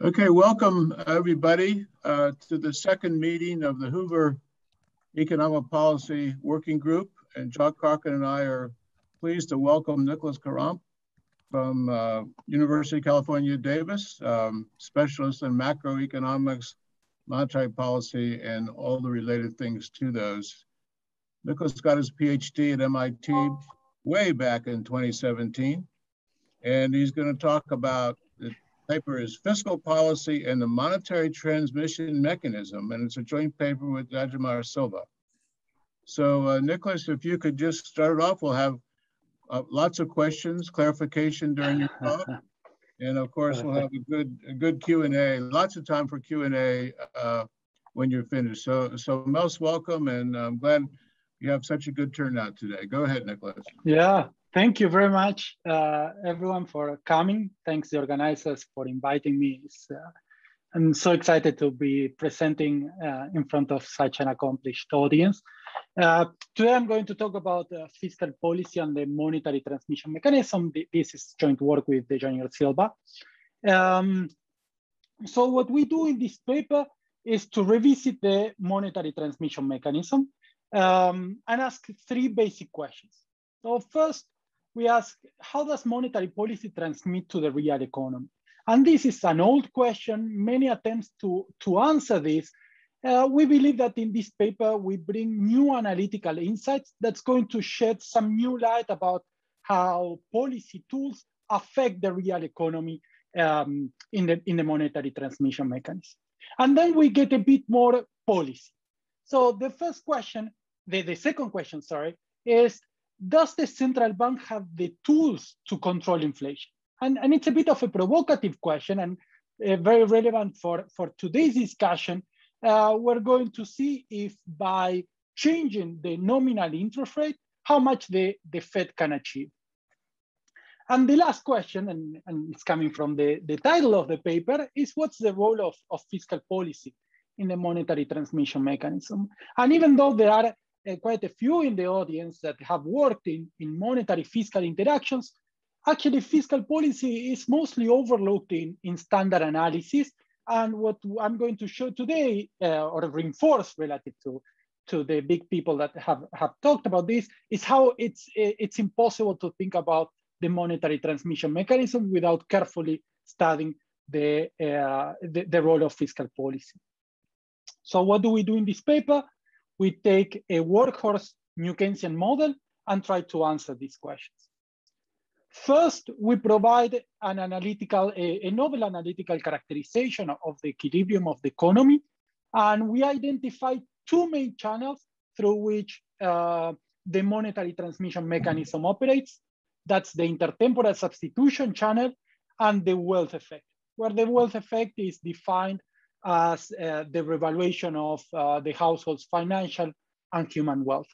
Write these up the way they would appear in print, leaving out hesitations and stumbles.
Okay, welcome everybody to the second meeting of the Hoover Economic Policy Working Group. And John Cochrane and I are pleased to welcome Nicolas Caramp from University of California, Davis, specialist in macroeconomics, monetary policy, and all the related things to those. Nicolas got his PhD at MIT way back in 2017, and he's going to talk about the paper is Fiscal Policy and the Monetary Transmission Mechanism, and it's a joint paper with Ajamar Silva. So Nicolas, if you could just start it off, we'll have lots of questions, clarification during your talk, and of course we'll have a good Q&A, lots of time for Q&A when you're finished. So most welcome, and I'm glad you have such a good turnout today. Go ahead, Nicolas. Yeah, thank you very much, everyone, for coming. Thanks the organizers for inviting me. I'm so excited to be presenting in front of such an accomplished audience. Today I'm going to talk about fiscal policy and the monetary transmission mechanism. This is joint work with Ajamar Silva. So what we do in this paper is to revisit the monetary transmission mechanism and ask three basic questions. So first, we ask, how does monetary policy transmit to the real economy? And this is an old question, many attempts to answer this. We believe that in this paper, we bring new analytical insights that's going to shed some new light about how policy tools affect the real economy in the monetary transmission mechanism. And then we get a bit more policy. So the first question, the second question, sorry, is, does the central bank have the tools to control inflation? And it's a bit of a provocative question and very relevant for today's discussion. We're going to see if by changing the nominal interest rate, how much the Fed can achieve. And the last question, and it's coming from the title of the paper, is what's the role of fiscal policy in the monetary transmission mechanism? And even though there are quite a few in the audience that have worked in monetary fiscal interactions, actually fiscal policy is mostly overlooked in standard analysis. And what I'm going to show today, or reinforce relative to the big people that have talked about this, is how it's impossible to think about the monetary transmission mechanism without carefully studying the role of fiscal policy. So what do we do in this paper? We take a workhorse New Keynesian model and try to answer these questions. First, we provide a novel analytical characterization of the equilibrium of the economy. And we identify two main channels through which the monetary transmission mechanism operates. That's the intertemporal substitution channel and the wealth effect, where the wealth effect is defined as the revaluation of the household's financial and human wealth.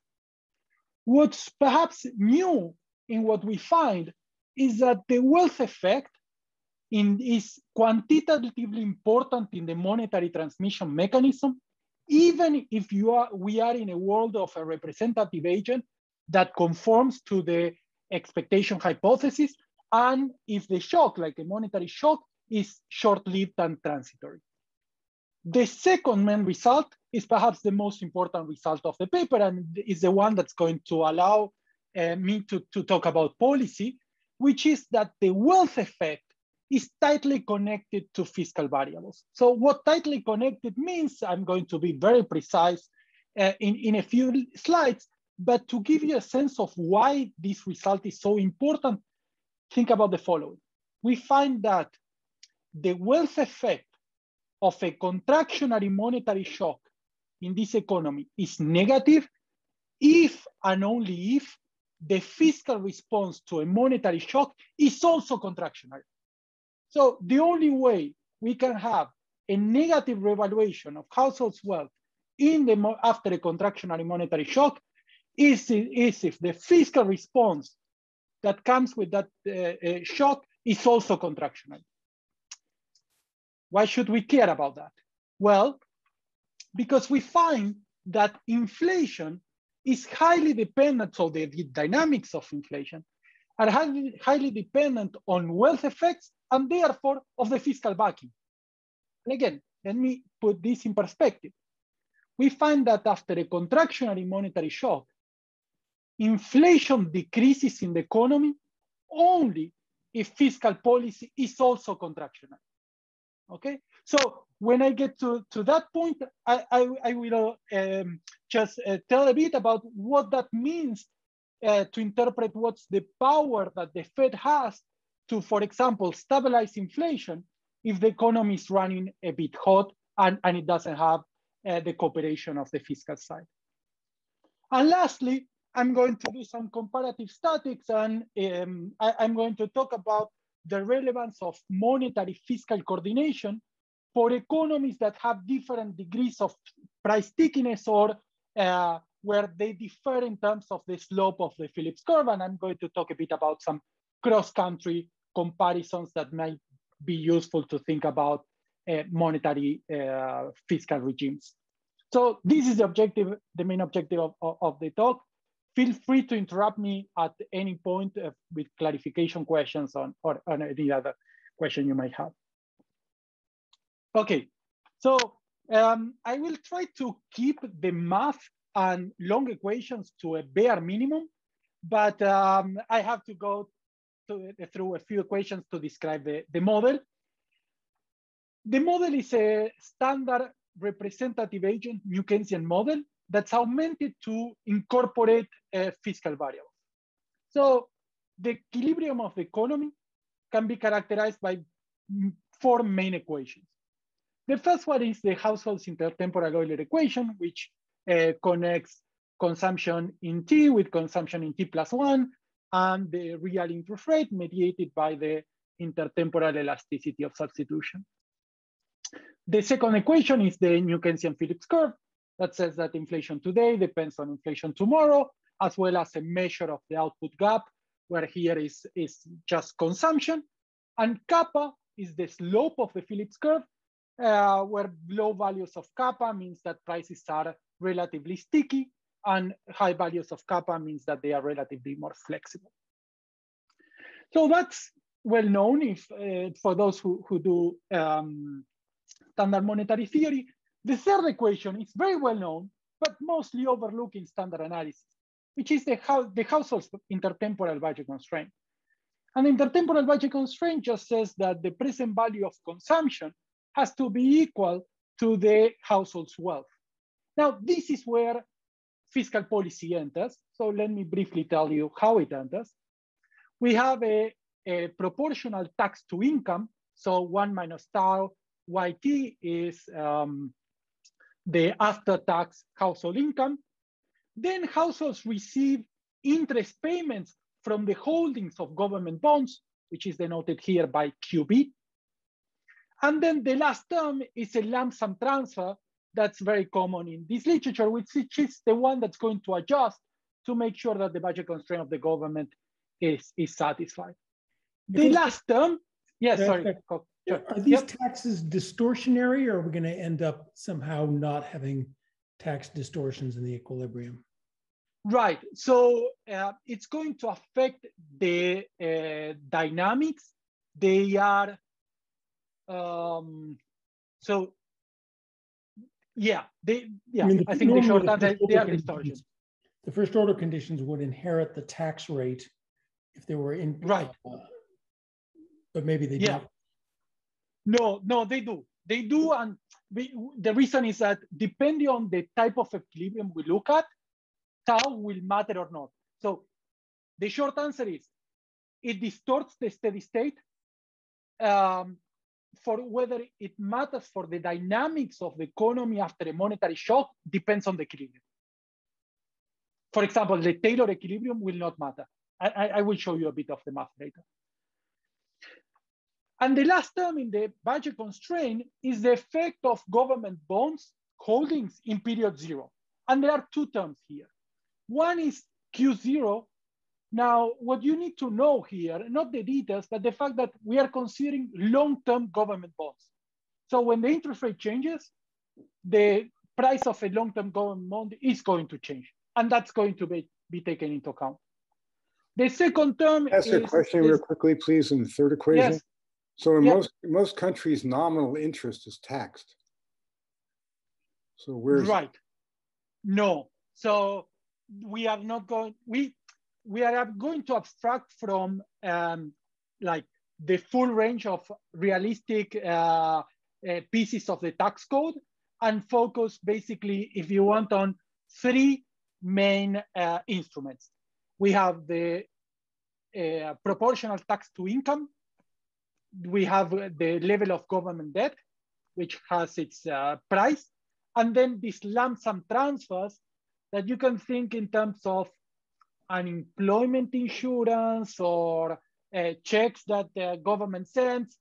What's perhaps new in what we find is that the wealth effect is quantitatively important in the monetary transmission mechanism, even if we are in a world of a representative agent that conforms to the expectation hypothesis, and if the shock, like a monetary shock, is short-lived and transitory. The second main result is perhaps the most important result of the paper, and is the one that's going to allow me to talk about policy, which is that the wealth effect is tightly connected to fiscal variables. So what tightly connected means, I'm going to be very precise in a few slides, but to give you a sense of why this result is so important, think about the following. We find that the wealth effect of a contractionary monetary shock in this economy is negative if and only if the fiscal response to a monetary shock is also contractionary. So the only way we can have a negative revaluation of households' wealth after a contractionary monetary shock is if the fiscal response that comes with that shock is also contractionary. Why should we care about that? Well, because we find that inflation is highly dependent, so the dynamics of inflation are highly dependent on wealth effects and therefore of the fiscal backing. And again, let me put this in perspective. We find that after a contractionary monetary shock, inflation decreases in the economy only if fiscal policy is also contractionary. Okay, so when I get to that point, I will just tell a bit about what that means to interpret what's the power that the Fed has to, for example, stabilize inflation if the economy is running a bit hot and it doesn't have the cooperation of the fiscal side. And lastly, I'm going to do some comparative statics, and I'm going to talk about the relevance of monetary fiscal coordination for economies that have different degrees of price stickiness or where they differ in terms of the slope of the Phillips curve. And I'm going to talk a bit about some cross-country comparisons that might be useful to think about monetary fiscal regimes. So this is the objective, the main objective of the talk. Feel free to interrupt me at any point with clarification questions or any other question you might have. Okay, so I will try to keep the math and long equations to a bare minimum, but I have to go through a few equations to describe the model. The model is a standard representative agent New Keynesian model that's augmented to incorporate fiscal variables. So the equilibrium of the economy can be characterized by 4 main equations. The first one is the household's intertemporal Euler equation, which connects consumption in T with consumption in T plus 1, and the real interest rate mediated by the intertemporal elasticity of substitution. The second equation is the New Keynesian Phillips curve that says that inflation today depends on inflation tomorrow, as well as a measure of the output gap, where here is just consumption. And kappa is the slope of the Phillips curve, where low values of kappa means that prices are relatively sticky, and high values of kappa means that they are relatively more flexible. So that's well known if for those who do standard monetary theory. The third equation is very well known, but mostly overlooked in standard analysis, which is the household's intertemporal budget constraint. And the intertemporal budget constraint just says that the present value of consumption has to be equal to the household's wealth. Now, this is where fiscal policy enters. So let me briefly tell you how it enters. We have a proportional tax to income. So 1 minus tau YT is the after-tax household income. Then households receive interest payments from the holdings of government bonds, which is denoted here by QB. And then the last term is a lump sum transfer that's very common in this literature, which is the one that's going to adjust to make sure that the budget constraint of the government is satisfied. The last term, yes, sorry. Are these taxes distortionary, or are we going to end up somehow not having tax distortions in the equilibrium? Right. So it's going to affect the dynamics. They are, so yeah, I think the short answer, they are distortions. The first order conditions would inherit the tax rate if they were in, right. But maybe they don't. No, they do. They do, and the reason is that depending on the type of equilibrium we look at, tau will matter or not. So the short answer is it distorts the steady state. For whether it matters for the dynamics of the economy after a monetary shock depends on the equilibrium. For example, the Taylor equilibrium will not matter. I will show you a bit of the math later. And the last term in the budget constraint is the effect of government bonds holdings in period 0. And there are 2 terms here. One is Q0. Now, what you need to know here, not the details, but the fact that we are considering long-term government bonds. So when the interest rate changes, the price of a long-term government bond is going to change. And that's going to be taken into account. The second term Ask a question real quickly, please, in the third equation. Yes. So in most countries, nominal interest is taxed. So where's right? No. So we are not going. We are going to abstract from like the full range of realistic pieces of the tax code and focus basically, if you want, on three main instruments. We have the proportional tax to income. We have the level of government debt, which has its price. And then these lump sum transfers that you can think in terms of unemployment insurance or checks that the government sends.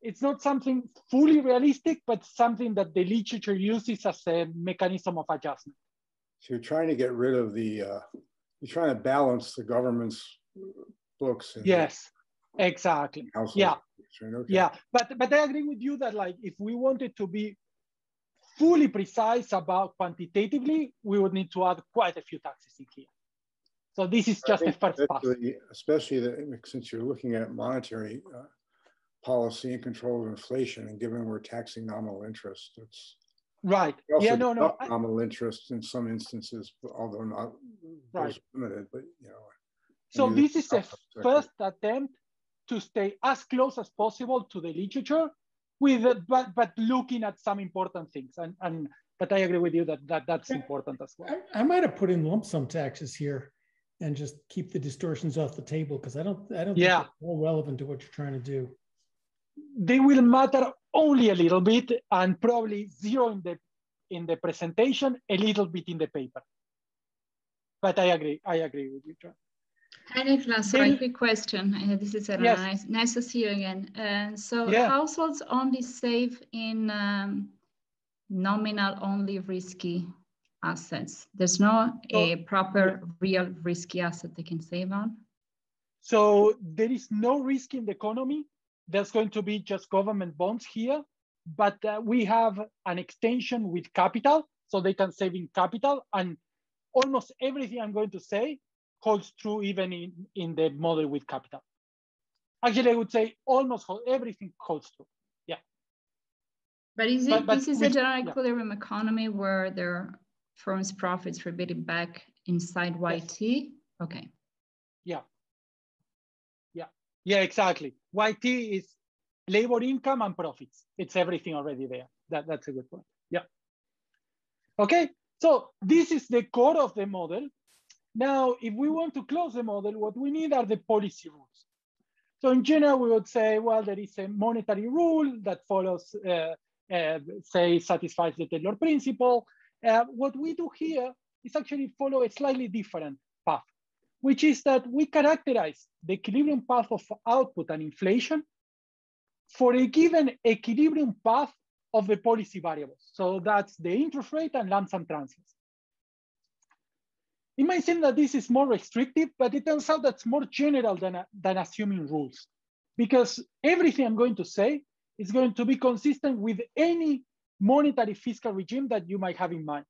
It's not something fully realistic, but something that the literature uses as a mechanism of adjustment. So you're trying to get rid of the, you're trying to balance the government's books. And yes, exactly. Yeah, okay. Yeah. But I agree with you that like if we wanted to be fully precise about quantitatively, we would need to add quite a few taxes in here. So this is just the first pass. Especially since you're looking at monetary policy and control of inflation, and given we're taxing nominal interest, it's right. Yeah, no. Nominal interest in some instances, although not right. limited, but you know. So this is a first attempt to stay as close as possible to the literature, with but looking at some important things. But I agree with you that that's important as well. I might have put in lump sum taxes here and just keep the distortions off the table, because I don't think they're all relevant to what you're trying to do. They will matter only a little bit, and probably zero in the presentation, a little bit in the paper. But I agree with you, John. Hi, Nicolas. Sorry, quick question. This is Elena. Yes. Nice to see you again. Households only save in nominal only risky assets. There's no a proper real risky asset they can save on? So there is no risk in the economy. There's going to be just government bonds here, but we have an extension with capital, so they can save in capital, and almost everything I'm going to say holds true even in the model with capital. Actually, I would say almost everything holds true. Yeah. But this is a general equilibrium economy where their firm's profits rebated back inside YT? Yes. Okay. Yeah, exactly. YT is labor income and profits. It's everything already there. That's a good point. Yeah. Okay, so this is the core of the model. Now, if we want to close the model, what we need are the policy rules. So in general, we would say, well, there is a monetary rule that follows, say, satisfies the Taylor principle. What we do here is actually follow a slightly different path, which is that we characterize the equilibrium path of output and inflation for a given equilibrium path of the policy variables. So that's the interest rate and lump sum transfers. It might seem that this is more restrictive, but it turns out that's more general than assuming rules, because everything I'm going to say is going to be consistent with any monetary fiscal regime that you might have in mind.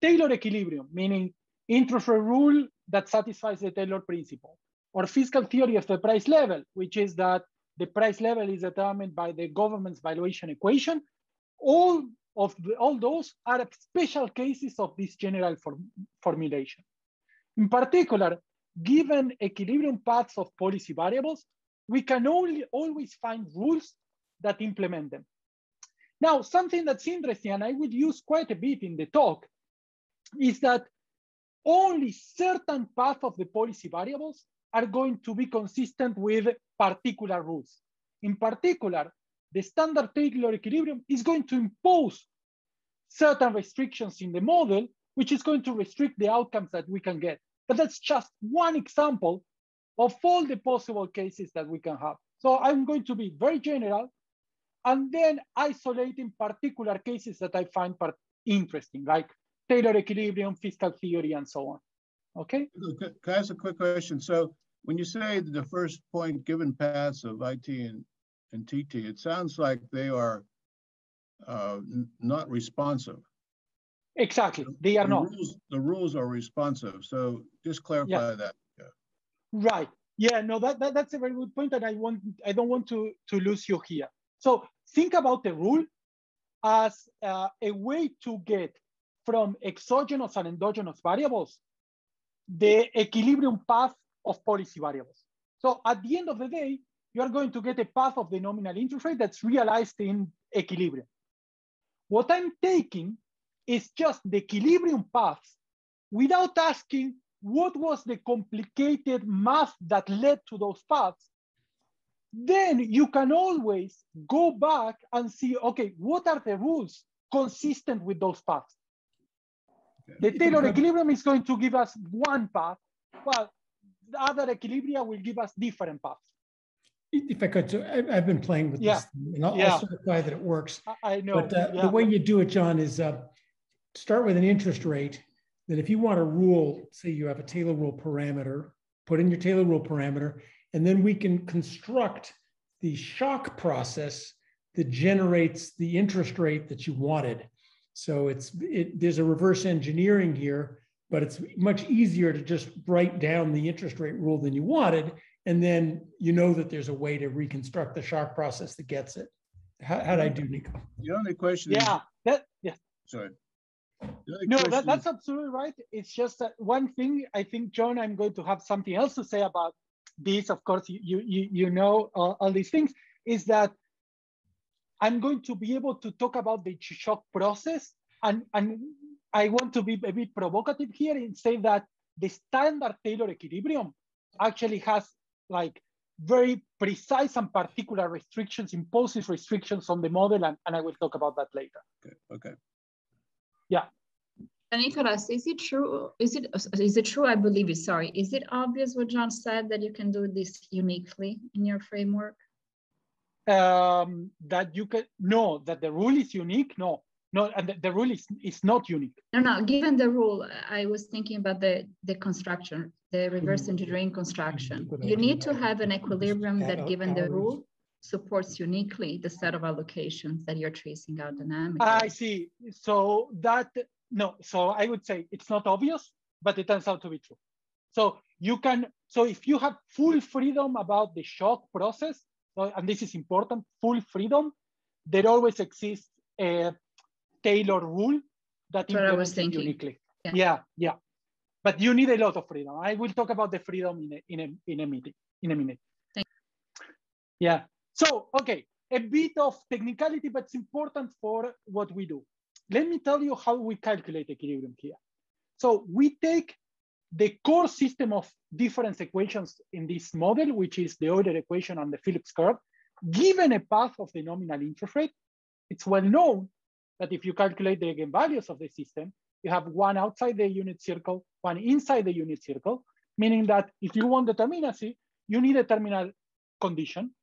Taylor equilibrium, meaning interest rate rule that satisfies the Taylor principle, or fiscal theory of the price level, which is that the price level is determined by the government's valuation equation. All those are special cases of this general formulation. In particular, given equilibrium paths of policy variables, we can always find rules that implement them. Now, something that's interesting, and I would use quite a bit in the talk, is that only certain paths of the policy variables are going to be consistent with particular rules. In particular, the standard Taylor equilibrium is going to impose certain restrictions in the model, which is going to restrict the outcomes that we can get. But that's just one example of all the possible cases that we can have. So I'm going to be very general and then isolating particular cases that I find interesting, like Taylor equilibrium, fiscal theory, and so on. Okay? Can I ask a quick question? So when you say the first point given paths of IT and TT, it sounds like they are not responsive. Exactly, they are not. The rules are responsive, so just clarify that. Yeah. Right, Yeah, no, that's a very good point, and I don't want to lose you here. So think about the rule as a way to get from exogenous and endogenous variables the equilibrium path of policy variables. So at the end of the day, you are going to get a path of the nominal interest rate that's realized in equilibrium. What I'm taking is just the equilibrium paths without asking what was the complicated math that led to those paths. Then you can always go back and see, okay, what are the rules consistent with those paths? The Taylor equilibrium is going to give us one path, while the other equilibria will give us different paths. If I could, so I've been playing with this, and I'll certify that it works. I know. But the way you do it, John, is start with an interest rate. Then if you want a rule, say you have a Taylor rule parameter, put in your Taylor rule parameter, and then we can construct the shock process that generates the interest rate that you wanted. So there's a reverse engineering here, but it's much easier to just write down the interest rate rule than you wanted, and then you know that there's a way to reconstruct the shock process that gets it. How'd I do, Nico? The only question is... Sorry. No, that's absolutely right. It's just that one thing, I think, John, I'm going to have something else to say about this. Of course, you know all these things, is that I'm going to be able to talk about the shock process. And I want to be a bit provocative here and say that the standard Taylor equilibrium actually has like very precise and particular restrictions, imposes restrictions on the model. And I will talk about that later. Okay. Yeah. And Nicolas, is it true? Is it true? I believe it. Sorry. Is it obvious what John said that you can do this uniquely in your framework? That you can that the rule is unique. No, and the rule is not unique. No. Given the rule, I was thinking about the construction, the reverse engineering construction. You need to have an equilibrium that, given the rule, supports uniquely the set of allocations that you're tracing out dynamically. I see. So so I would say it's not obvious, but it turns out to be true. So if you have full freedom about the shock process, and this is important, full freedom, there always exists a Taylor rule that implements it uniquely. Yeah. But you need a lot of freedom. I will talk about the freedom in a minute. Thank you. Yeah. So, okay, a bit of technicality, but it's important for what we do. Let me tell you how we calculate equilibrium here. So we take the core system of difference equations in this model, which is the Euler equation and the Phillips curve, given a path of the nominal interest rate. It's well known that if you calculate the eigenvalues of the system, you have one outside the unit circle, one inside the unit circle, meaning that if you want determinacy, you need a terminal condition.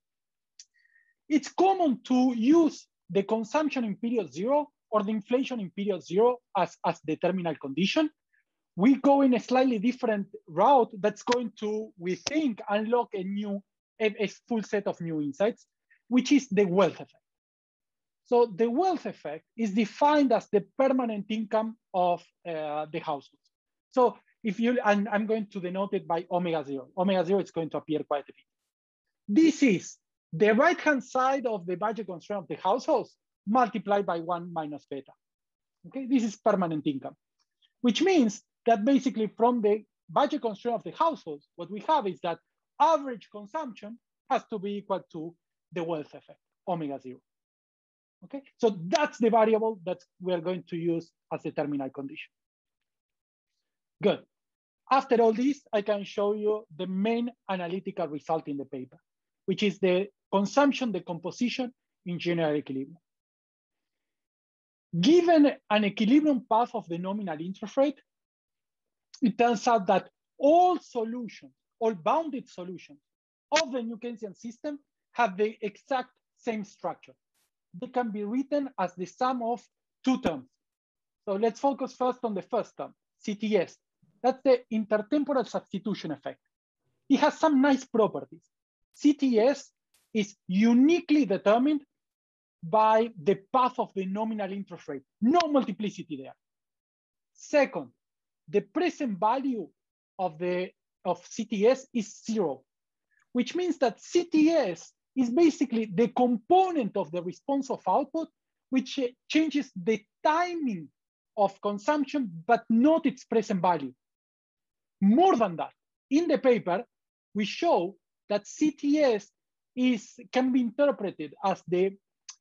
It's common to use the consumption in period 0 or the inflation in period 0 as the terminal condition. We go in a slightly different route that's going to, we think, unlock a full set of new insights, which is the wealth effect. So the wealth effect is defined as the permanent income of the households. So and I'm going to denote it by omega 0. Omega 0 is going to appear quite a bit. This is the right-hand side of the budget constraint of the households multiplied by 1 minus beta. Okay, this is permanent income, which means that basically from the budget constraint of the households, what we have is that average consumption has to be equal to the wealth effect, omega 0. Okay, so that's the variable that we're going to use as a terminal condition. Good. After all this, I can show you the main analytical result in the paper, which is the consumption decomposition in general equilibrium. Given an equilibrium path of the nominal interest rate, it turns out that all solutions, all bounded solutions of the New Keynesian system have the exact same structure. They can be written as the sum of two terms. So let's focus first on the first term, CTS. That's the intertemporal substitution effect. It has some nice properties. CTS is uniquely determined by the path of the nominal interest rate. No multiplicity there. Second, the present value of CTS is 0. which means that CTS is basically the component of the response of output, which changes the timing of consumption, but not its present value. More than that, in the paper, we show that CTS can be interpreted as the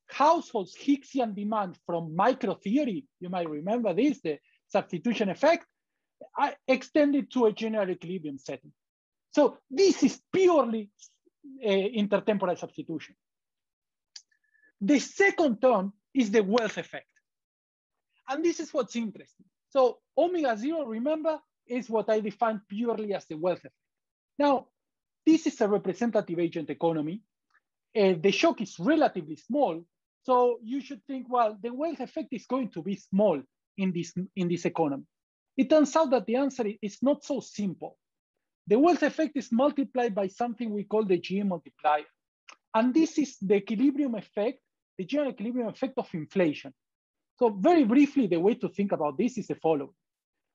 household's Higgsian demand from microtheory. You might remember this, the substitution effect, extended to a general equilibrium setting. So this is purely intertemporal substitution. The second term is the wealth effect. And this is what's interesting. So omega zero, remember, is what I define purely as the wealth effect. Now, this is a representative agent economy. The shock is relatively small. So you should think, well, the wealth effect is going to be small in this economy. It turns out that the answer is not so simple. The wealth effect is multiplied by something we call the GM multiplier. And this is the equilibrium effect, the general equilibrium effect of inflation. So very briefly, the way to think about this is the following.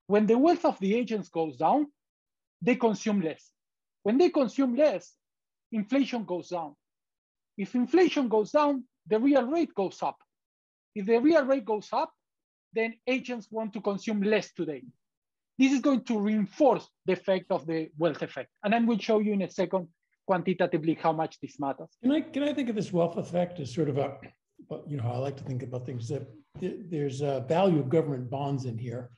When the wealth of the agents goes down, they consume less. When they consume less, inflation goes down. If inflation goes down, the real rate goes up. If the real rate goes up, then agents want to consume less today. This is going to reinforce the effect of the wealth effect. And I will show you in a second quantitatively how much this matters. Can I think of this wealth effect as sort of a, how I like to think about things, that there's a value of government bonds in here,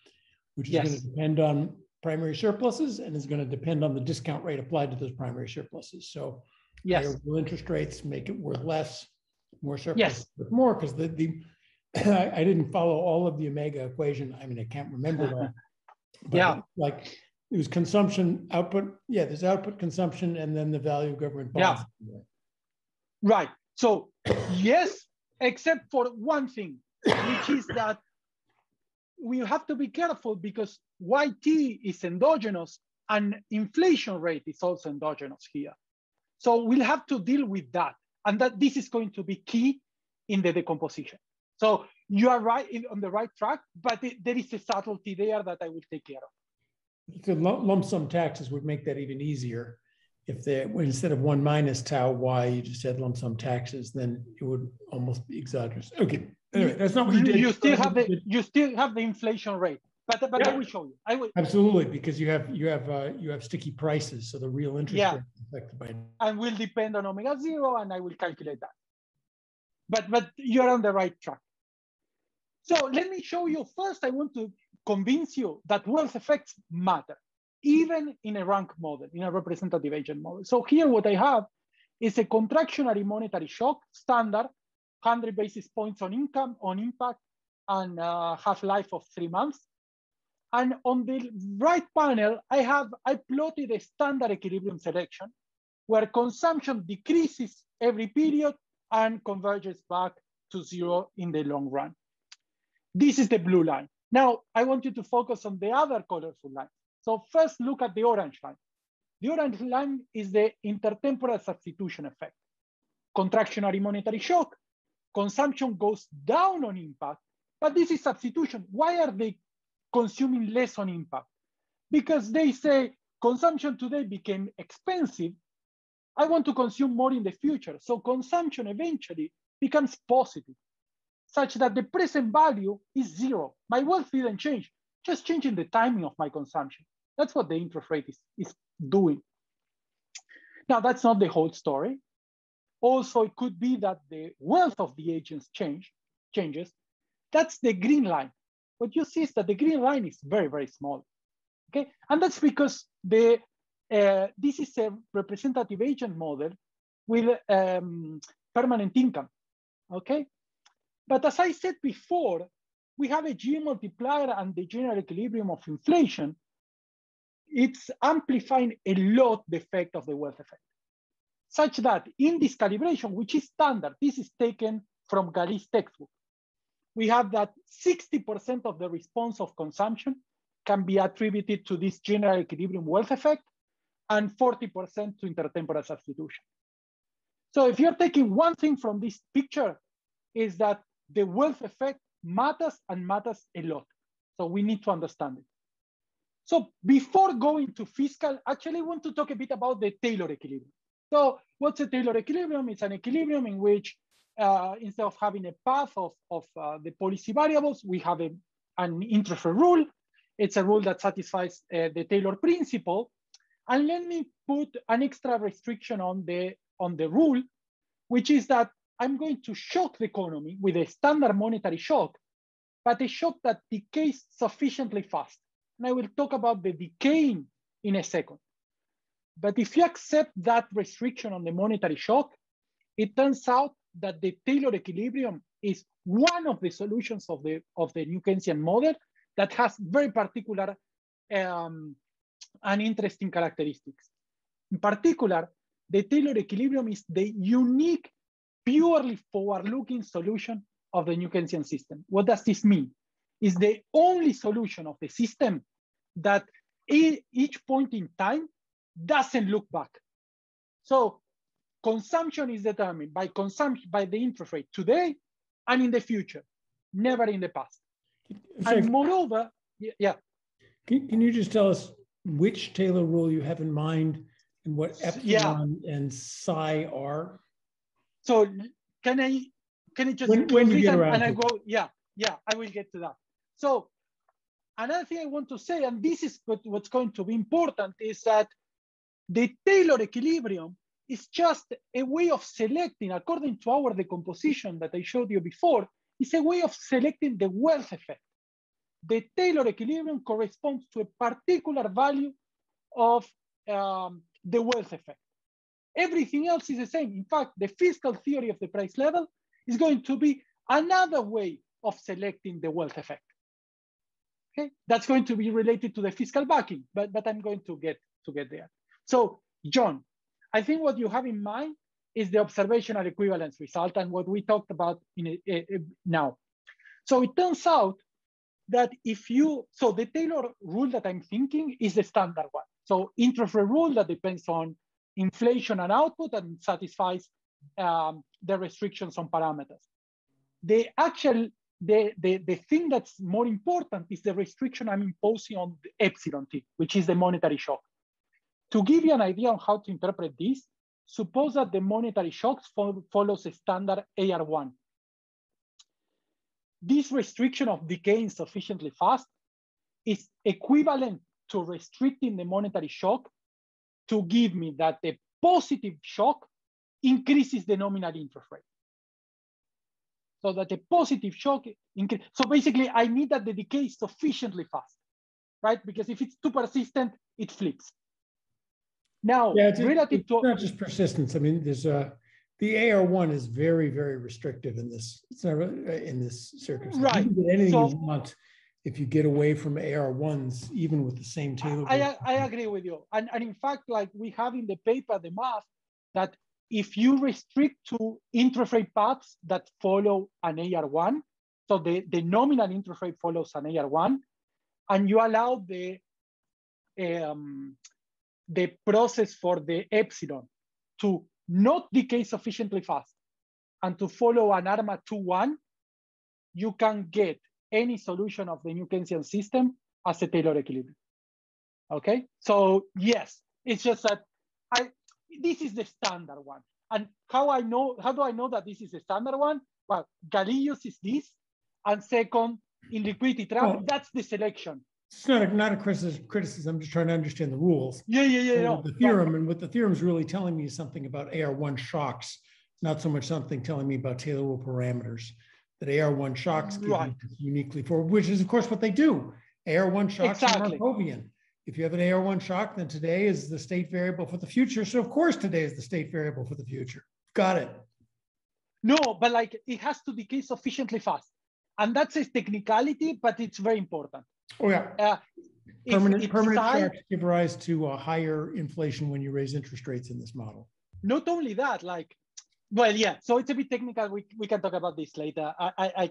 which is going to depend on primary surpluses and is going to depend on the discount rate applied to those primary surpluses. So higher real interest rates make it worth less, more surplus worth more, because I didn't follow all of the omega equation. I mean, I can't remember it all. But like it was consumption, output. Yeah, there's output, consumption, and then the value of government bonds. Yeah. Right. So yes, except for one thing, which is that we have to be careful because YT is endogenous and inflation rate is also endogenous here. So we'll have to deal with that. And that this is going to be key in the decomposition. So you are right on the right track, but there is a subtlety there that I will take care of. So lump sum taxes would make that even easier. If instead of 1 minus tau y, you just had lump sum taxes, then it would almost be exogenous. Okay, anyway, that's not what you did. You still have the inflation rate, but I will show you. I will absolutely, because you have sticky prices, so the real interest rate is affected by it. And will depend on omega zero, and I will calculate that. But you're on the right track. So let me show you first. I want to convince you that wealth effects matter, even in a rank model, in a representative agent model. So here what I have is a contractionary monetary shock, standard, 100 basis points on income, on impact, and half-life of 3 months. And on the right panel, I plotted a standard equilibrium selection where consumption decreases every period and converges back to zero in the long run. This is the blue line. Now, I want you to focus on the other colorful line. So first look at the orange line. The orange line is the intertemporal substitution effect. Contractionary monetary shock, consumption goes down on impact, but this is substitution. Why are they consuming less on impact? Because they say consumption today became expensive. I want to consume more in the future. So consumption eventually becomes positive, such that the present value is zero. My wealth didn't change, just changing the timing of my consumption. That's what the interest rate is doing. Now, that's not the whole story. Also, it could be that the wealth of the agents changes. That's the green line. What you see is that the green line is very, very small. Okay, and that's because this is a representative agent model with permanent income. Okay, but as I said before, we have a G multiplier and the general equilibrium of inflation. It's amplifying a lot the effect of the wealth effect, such that in this calibration, which is standard, this is taken from Gali's textbook, we have that 60% of the response of consumption can be attributed to this general equilibrium wealth effect and 40% to intertemporal substitution. So if you're taking one thing from this picture, is that the wealth effect matters and matters a lot. So we need to understand it. So before going to fiscal, actually I want to talk a bit about the Taylor equilibrium. So what's a Taylor equilibrium? It's an equilibrium in which instead of having a path of the policy variables, we have an interest rate rule. It's a rule that satisfies the Taylor principle. And let me put an extra restriction on the rule, which is that I'm going to shock the economy with a standard monetary shock, but a shock that decays sufficiently fast. And I will talk about the decaying in a second. But if you accept that restriction on the monetary shock, it turns out that the Taylor equilibrium is one of the solutions of the New Keynesian model that has very particular and interesting characteristics. In particular, the Taylor equilibrium is the unique, purely forward-looking solution of the New Keynesian system. What does this mean? It's the only solution of the system that each point in time doesn't look back. So consumption is determined by the interest rate today and in the future, never in the past. Sorry, and moreover, yeah. Can you just tell us which Taylor rule you have in mind and what epsilon and psi are? So can I just when you get around and to I go, yeah, I will get to that. So another thing I want to say, and this is what's going to be important, is that the Taylor equilibrium is just a way of selecting, according to our decomposition that I showed you before, it's a way of selecting the wealth effect. The Taylor equilibrium corresponds to a particular value of the wealth effect. Everything else is the same. In fact, the fiscal theory of the price level is going to be another way of selecting the wealth effect. Okay, that's going to be related to the fiscal backing, but I'm going to get there. So, John, I think what you have in mind is the observational equivalence result and what we talked about now. So it turns out that so the Taylor rule that I'm thinking is the standard one. So interest rate rule that depends on inflation and output and satisfies the restrictions on parameters. The thing that's more important is the restriction I'm imposing on the epsilon t, which is the monetary shock. To give you an idea on how to interpret this, suppose that the monetary shock follows a standard AR1. This restriction of decaying sufficiently fast is equivalent to restricting the monetary shock to give me that the positive shock increases the nominal interest rate. So that the positive shock increases. So basically, I need that the decay is sufficiently fast, right? Because if it's too persistent, it flips. Now, yeah, it's to not just persistence. I mean, there's the AR1 is very, very restrictive in this. It's not in this circumstance. Right. You can get anything you want if you get away from AR1s, even with the same Taylor. I agree with you. And in fact, like we have in the paper, the math, that if you restrict to interest rate paths that follow an AR1, so the nominal interest rate follows an AR1, and you allow the process for the epsilon to not decay sufficiently fast and to follow an ARMA 2-1, you can get any solution of the New Keynesian system as a Taylor equilibrium. Okay, so yes, it's just that this is the standard one. And how do I know that this is the standard one? Well, Galileu's is this, and second, in liquidity trap, that's the selection. It's not a criticism. I'm just trying to understand the rules. Yeah. The theorem, and what the theorem is really telling me is something about AR1 shocks, not so much something telling me about Taylor rule parameters. That AR1 shocks give you uniquely forward, which is of course what they do. AR1 shocks are Markovian. If you have an AR1 shock, then today is the state variable for the future. So of course today is the state variable for the future. Got it. No, but like it has to decay sufficiently fast. And that's a technicality, but it's very important. Oh yeah. Permanent shocks give rise to a higher inflation when you raise interest rates in this model. Not only that, like, well, yeah. So it's a bit technical. We can talk about this later. I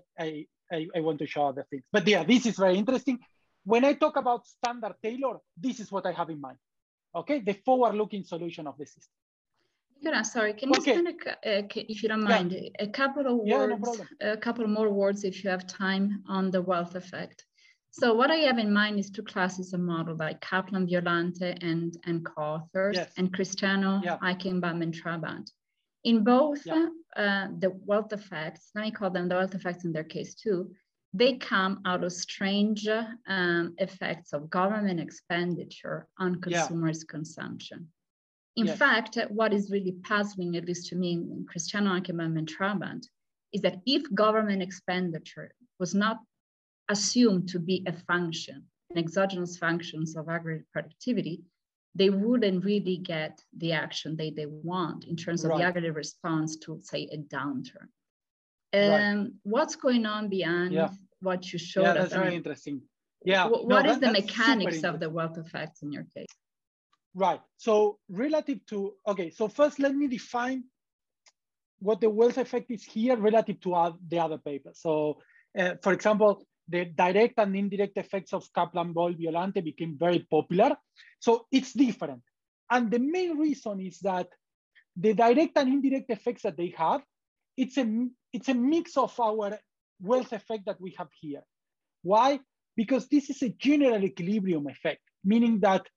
want to show other things, but yeah, this is very interesting. When I talk about standard Taylor, this is what I have in mind. Okay, the forward-looking solution of the system. Yeah, sorry, can you spend, if you don't mind, a couple of words, a couple more words, if you have time, on the wealth effect? So what I have in mind is two classes of model, like Kaplan, Violante, and co-authors, Yes. and Cristiano, Yeah. Eichenbaum, and Trabant. In both, Yeah. the wealth effects, let me call them the wealth effects in their case too, they come out of strange effects of government expenditure on consumers' consumption. In fact, what is really puzzling, at least to me, in Cristiano, Eichenbaum, and Trabant, is that if government expenditure was not assumed to be a function, an exogenous functions of aggregate productivity, they wouldn't really get the action they want in terms of the aggregate response to, say, a downturn. What's going on beyond what you showed us? That's very interesting. Yeah. What is the mechanics of the wealth effects in your case? Right. So relative to, okay, so first let me define what the wealth effect is here relative to the other papers. So for example, the direct and indirect effects of Kaplan, Boyle, Violante became very popular. So it's different. And the main reason is that the direct and indirect effects that they have, it's a mix of our wealth effect that we have here. Why? Because this is a general equilibrium effect, meaning that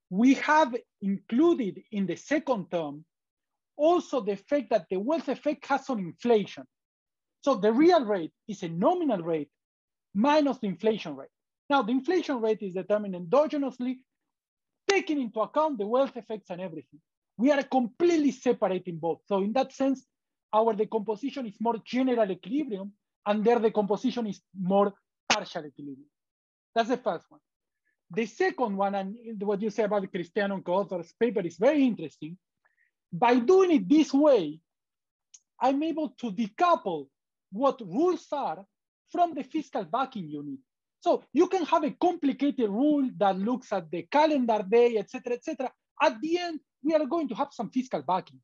we have included in the second term also the effect that the wealth effect has on inflation. So the real rate is a nominal rate minus the inflation rate. Now, the inflation rate is determined endogenously, taking into account the wealth effects and everything. We are completely separating both. So in that sense, our decomposition is more general equilibrium, and their decomposition is more partial equilibrium. That's the first one. The second one, and what you say about the Cristiano and co-authors paper is very interesting. By doing it this way, I'm able to decouple what rules are from the fiscal backing unit. So you can have a complicated rule that looks at the calendar day, et cetera, et cetera. At the end, we are going to have some fiscal backing.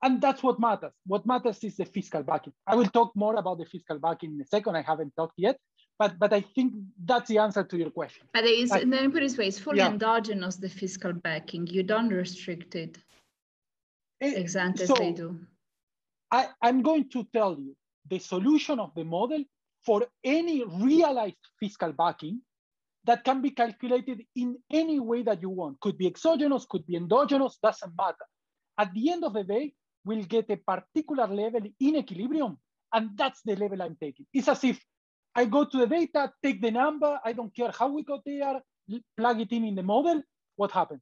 And that's what matters. What matters is the fiscal backing. I will talk more about the fiscal backing in a second. I haven't talked yet, but I think that's the answer to your question. But let me put it this way, it's fully endogenous, the fiscal backing. You don't restrict it exactly as they do. I'm going to tell you the solution of the model for any realized fiscal backing that can be calculated in any way that you want. Could be exogenous, could be endogenous, doesn't matter. At the end of the day, we'll get a particular level in equilibrium, and that's the level I'm taking. It's as if I go to the data, take the number, I don't care how we got there, plug it in the model, what happens?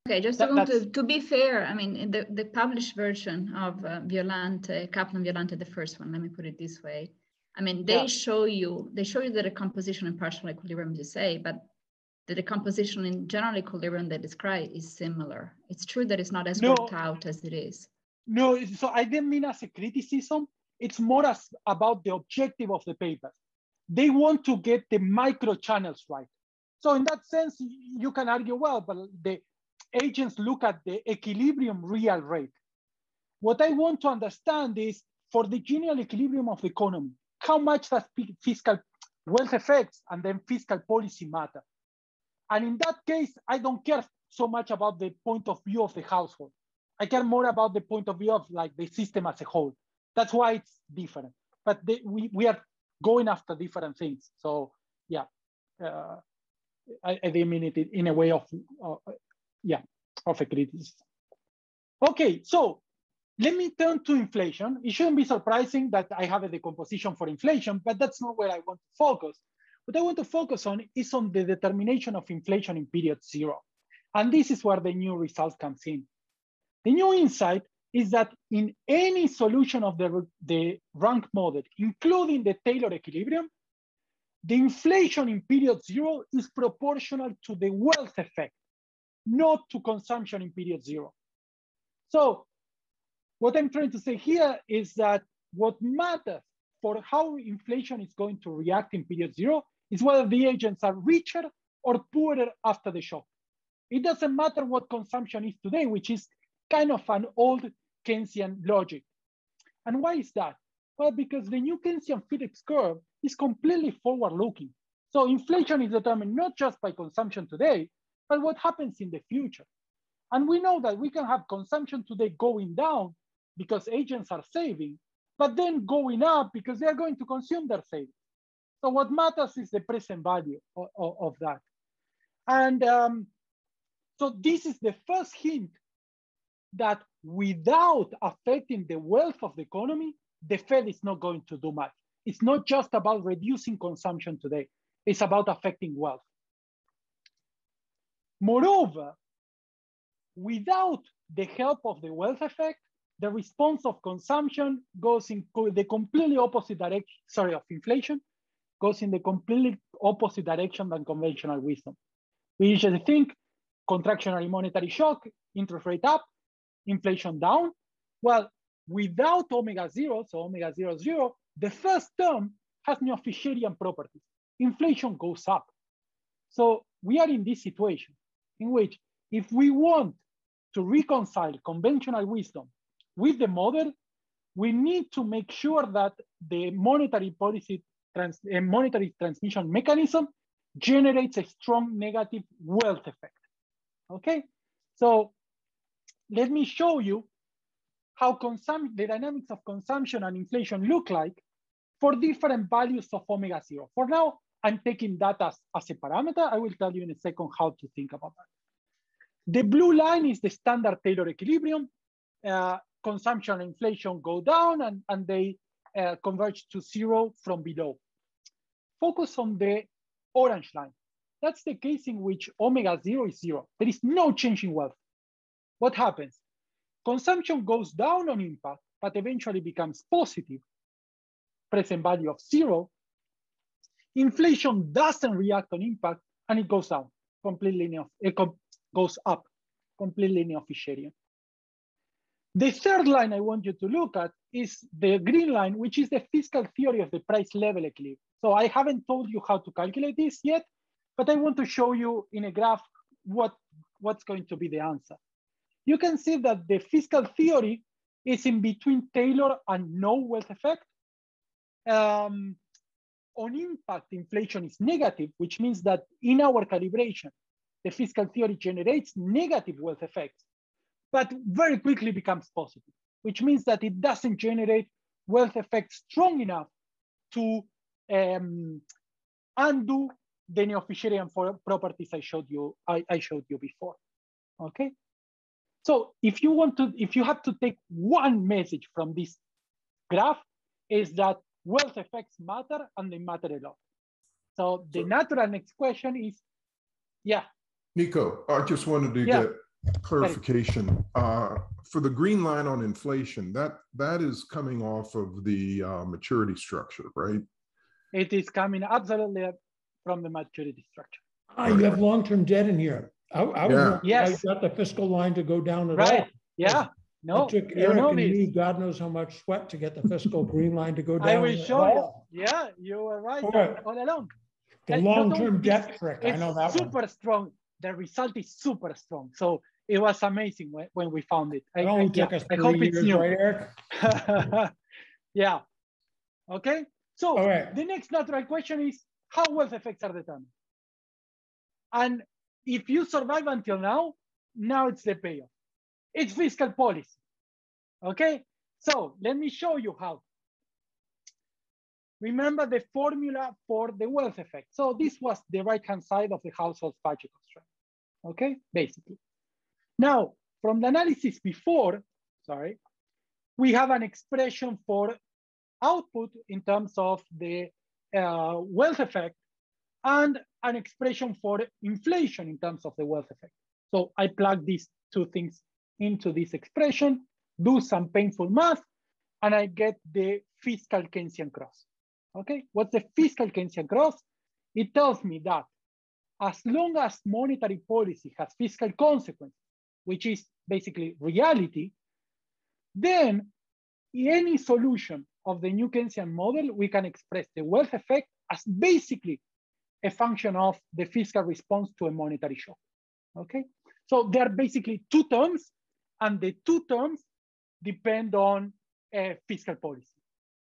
Okay, just to be fair, I mean, the published version of Violante, Kaplan Violante, the first one, let me put it this way. I mean, they show you the decomposition in partial equilibrium, you say, but the decomposition in general equilibrium they describe is similar. It's true that it's not as worked out as it is. No, so I didn't mean as a criticism. It's more as about the objective of the paper. They want to get the micro channels right. So in that sense, you can argue, well, but the agents look at the equilibrium real rate. What I want to understand is for the general equilibrium of the economy, how much does fiscal wealth effects and then fiscal policy matter? And in that case, I don't care so much about the point of view of the household. I care more about the point of view of like the system as a whole. That's why it's different. But we are going after different things. So yeah, I didn't mean it in a way of, of a criticism. Okay, so let me turn to inflation. It shouldn't be surprising that I have a decomposition for inflation, but that's not where I want to focus. What I want to focus on is on the determination of inflation in period zero. And this is where the new result comes in. The new insight is that in any solution of the rank model, including the Taylor equilibrium, the inflation in period zero is proportional to the wealth effect, not to consumption in period zero. So what I'm trying to say here is that what matters for how inflation is going to react in period zero is whether the agents are richer or poorer after the shock. It doesn't matter what consumption is today, which is kind of an old Keynesian logic. And why is that? Well, because the new Keynesian Phillips curve is completely forward-looking. So inflation is determined not just by consumption today, but what happens in the future. And we know that we can have consumption today going down because agents are saving, but then going up because they're going to consume their savings. So what matters is the present value of that. And so this is the first hint that without affecting the wealth of the economy, the Fed is not going to do much. It's not just about reducing consumption today. It's about affecting wealth. Moreover, without the help of the wealth effect, the response of consumption goes in the completely opposite direction, sorry, of inflation, goes in the completely opposite direction than conventional wisdom. We usually think contractionary monetary shock, interest rate up, inflation down. Well, without omega zero, so omega 0, 0, the first term has no Fisherian properties. Inflation goes up. So we are in this situation in which if we want to reconcile conventional wisdom with the model, we need to make sure that the monetary policy monetary transmission mechanism generates a strong negative wealth effect. Okay, so let me show you how the dynamics of consumption and inflation look like for different values of omega 0. For now, I'm taking that as a parameter. I will tell you in a second how to think about that. The blue line is the standard Taylor equilibrium. Consumption and inflation go down and they converge to 0 from below. Focus on the orange line. That's the case in which omega 0 is 0. There is no change in wealth. What happens? Consumption goes down on impact, but eventually becomes positive, present value of 0. Inflation doesn't react on impact, and it goes down, completely linear. It goes up, completely linear Fisherian. The third line I want you to look at is the green line, which is the fiscal theory of the price level equilibrium. So I haven't told you how to calculate this yet, but I want to show you in a graph what's going to be the answer. You can see that the fiscal theory is in between Taylor and no wealth effect. On impact, inflation is negative, which means that in our calibration, the fiscal theory generates negative wealth effects, but very quickly becomes positive, which means that it doesn't generate wealth effects strong enough to undo the neo-Fisherian properties I showed you before. Okay. So if you have to take one message from this graph, is that wealth effects matter and they matter a lot. So the natural next question is, yeah. Nico, I just wanted to get clarification. For the green line on inflation, that is coming off of the maturity structure, right? It is coming absolutely from the maturity structure. You have long-term debt in here. I got the fiscal line to go down at all. Yeah. No, it took Eric and me, God knows how much sweat to get the fiscal green line to go down. I will show you. Yeah, you were right all along. The long-term debt trick, I know that super one. Strong. The result is super strong. So it was amazing when we found it. It only took us 3 years, right, Eric? Yeah. Okay. So the next natural question is, how wealth effects are determined? And if you survive until now it's the payoff. It's fiscal policy. Okay, so let me show you how. Remember the formula for the wealth effect. So this was the right-hand side of the household budget constraint. Okay, basically. Now, from the analysis before, we have an expression for output in terms of the wealth effect and an expression for inflation in terms of the wealth effect. So I plug these two things into this expression, do some painful math, and I get the fiscal Keynesian cross. Okay, what's the fiscal Keynesian cross? It tells me that as long as monetary policy has fiscal consequences, which is basically reality, then any solution of the new Keynesian model, we can express the wealth effect as basically a function of the fiscal response to a monetary shock. Okay, so there are basically two terms, and the two terms depend on fiscal policy.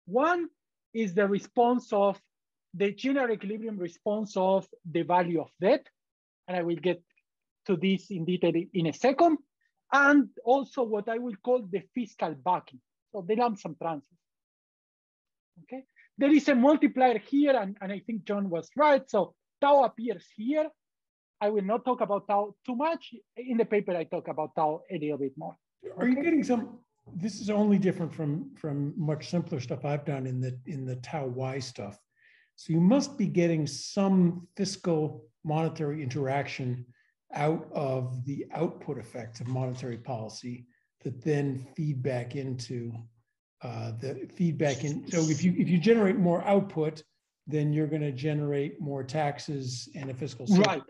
One is the response of the general equilibrium response of the value of debt, and I will get to this in detail in a second, and also what I will call the fiscal backing, so the lump sum transfer. Okay, there is a multiplier here, and I think John was right. So tau appears here. I will not talk about tau too much. In the paper, I talk about tau a little bit more. Are you getting some? This is only different from much simpler stuff I've done in the tau y stuff. So you must be getting some fiscal monetary interaction out of the output effects of monetary policy that then feed back into the feedback in. So if you generate more output, then you're going to generate more taxes and a fiscal surplus. Right.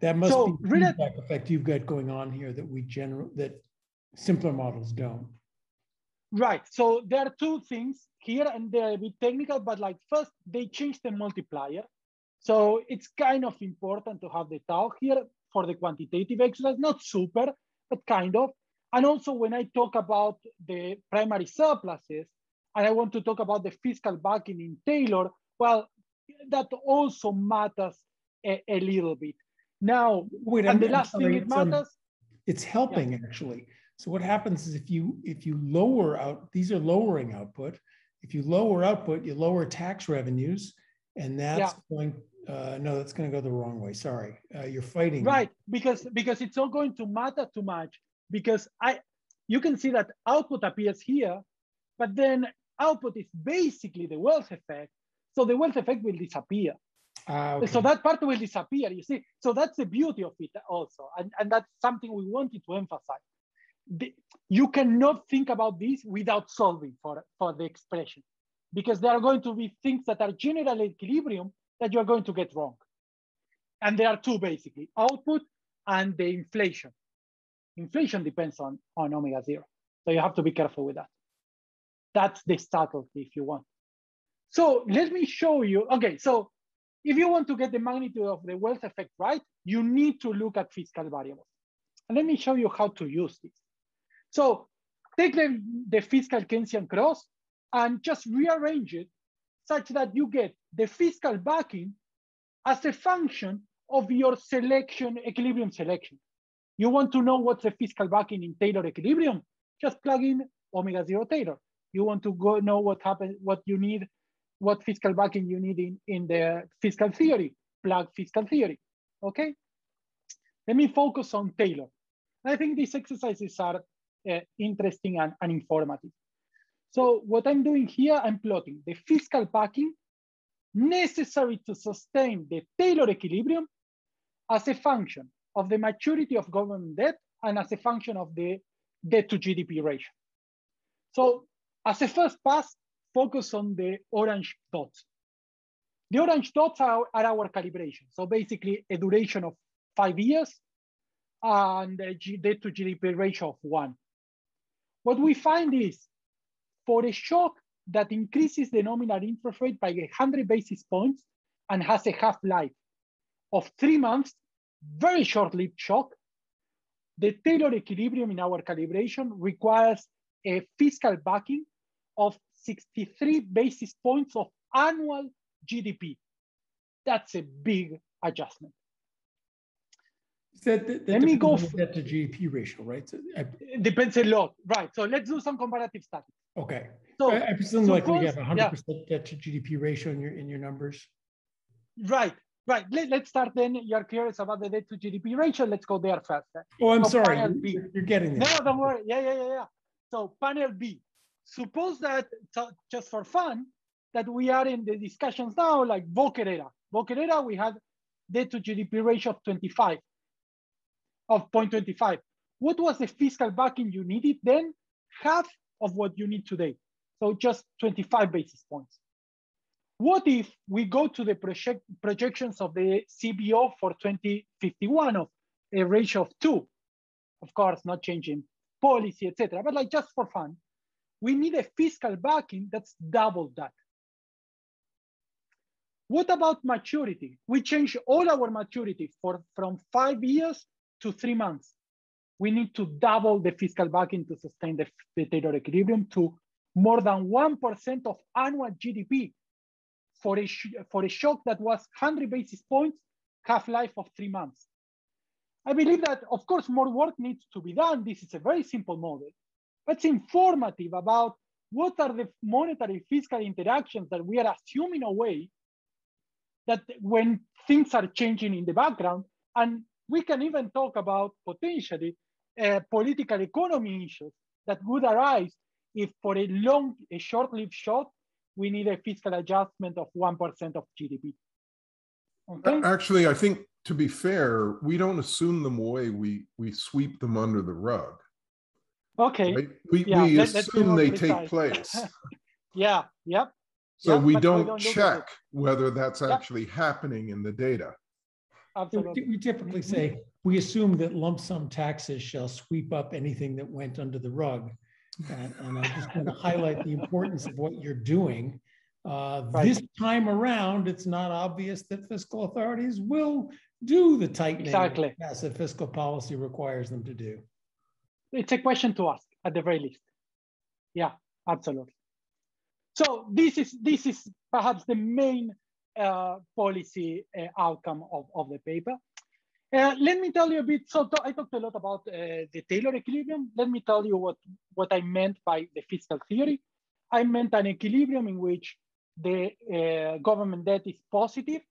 That must be the feedback effect you've got going on here that simpler models don't. Right. So there are two things here, and they're a bit technical, but like first they changed the multiplier. So it's kind of important to have the tau here for the quantitative exercise, not super, but kind of. And also when I talk about the primary surpluses, and I want to talk about the fiscal backing in Taylor, well, that also matters a little bit. Now, wait, and the last thing it matters. It's helping actually. So what happens is if you lower out, these are lowering output. If you lower output, you lower tax revenues, and that's going. No, that's going to go the wrong way. Sorry, you're fighting. Right, because it's not going to matter too much, because you can see that output appears here, but then output is basically the wealth effect. So the wealth effect will disappear. Okay. So that part will disappear, you see. So that's the beauty of it also. And that's something we wanted to emphasize. You cannot think about this without solving for the expression, because there are going to be things that are general equilibrium that you're going to get wrong. And there are two basically, output and the inflation. Inflation depends on omega zero. So you have to be careful with that. That's the subtlety if you want. So let me show you, okay, so if you want to get the magnitude of the wealth effect right, you need to look at fiscal variables. And let me show you how to use this. So take the fiscal Keynesian cross and just rearrange it such that you get the fiscal backing as a function of your selection, equilibrium selection. You want to know what's the fiscal backing in Taylor equilibrium? Just plug in omega zero Taylor. You want to go know what happens, what you need, what fiscal backing you need in the fiscal theory, plug fiscal theory, okay? Let me focus on Taylor. I think these exercises are interesting and informative. So what I'm doing here, I'm plotting the fiscal backing necessary to sustain the Taylor equilibrium as a function of the maturity of government debt and as a function of the debt to GDP ratio. So as a first pass, focus on the orange dots. The orange dots are our calibration. So basically a duration of 5 years and a debt to GDP ratio of 1. What we find is for a shock that increases the nominal interest rate by 100 basis points and has a half-life of 3 months, very short-lived shock, the Taylor equilibrium in our calibration requires a fiscal backing of 63 basis points of annual GDP. That's a big adjustment. Let me go for debt to GDP ratio, right? So it depends a lot, right? So let's do some comparative studies. Okay. So I presume like we have 100% debt to GDP ratio in your numbers. Right. Let's start then. You're curious about the debt to GDP ratio. Let's go there first. Oh, I'm sorry. You're getting there. No, don't worry. Yeah. So panel B. Suppose that, just for fun, that we are in the discussions now, like Volcker era. Volcker era, we had debt to GDP ratio of 0.25. What was the fiscal backing you needed then? Half of what you need today. So just 25 basis points. What if we go to the projections of the CBO for 2051 of a ratio of 2? Of course, not changing policy, etc. But like just for fun, we need a fiscal backing that's double that. What about maturity? We change all our maturity from 5 years to 3 months. We need to double the fiscal backing to sustain the Taylor equilibrium to more than 1% of annual GDP for a shock that was 100 basis points, half-life of 3 months. I believe that, of course, more work needs to be done. This is a very simple model, but it's informative about what are the monetary fiscal interactions that we are assuming away that when things are changing in the background, and we can even talk about potentially political economy issues that would arise if for a short-lived shock, we need a fiscal adjustment of 1% of GDP. Okay? Actually, I think to be fair, we don't assume them away, we sweep them under the rug. Okay. Right? We assume they take place. Yeah, yep. So yep, we don't check whether that's actually happening in the data. Absolutely. We typically say, we assume that lump sum taxes shall sweep up anything that went under the rug. And I just want to highlight the importance of what you're doing. This time around, it's not obvious that fiscal authorities will do the tightening as a fiscal policy requires them to do. It's a question to ask at the very least. Yeah, absolutely. So this is perhaps the main policy outcome of the paper. Let me tell you a bit. So I talked a lot about the Taylor equilibrium. Let me tell you what I meant by the fiscal theory. I meant an equilibrium in which the government debt is positive,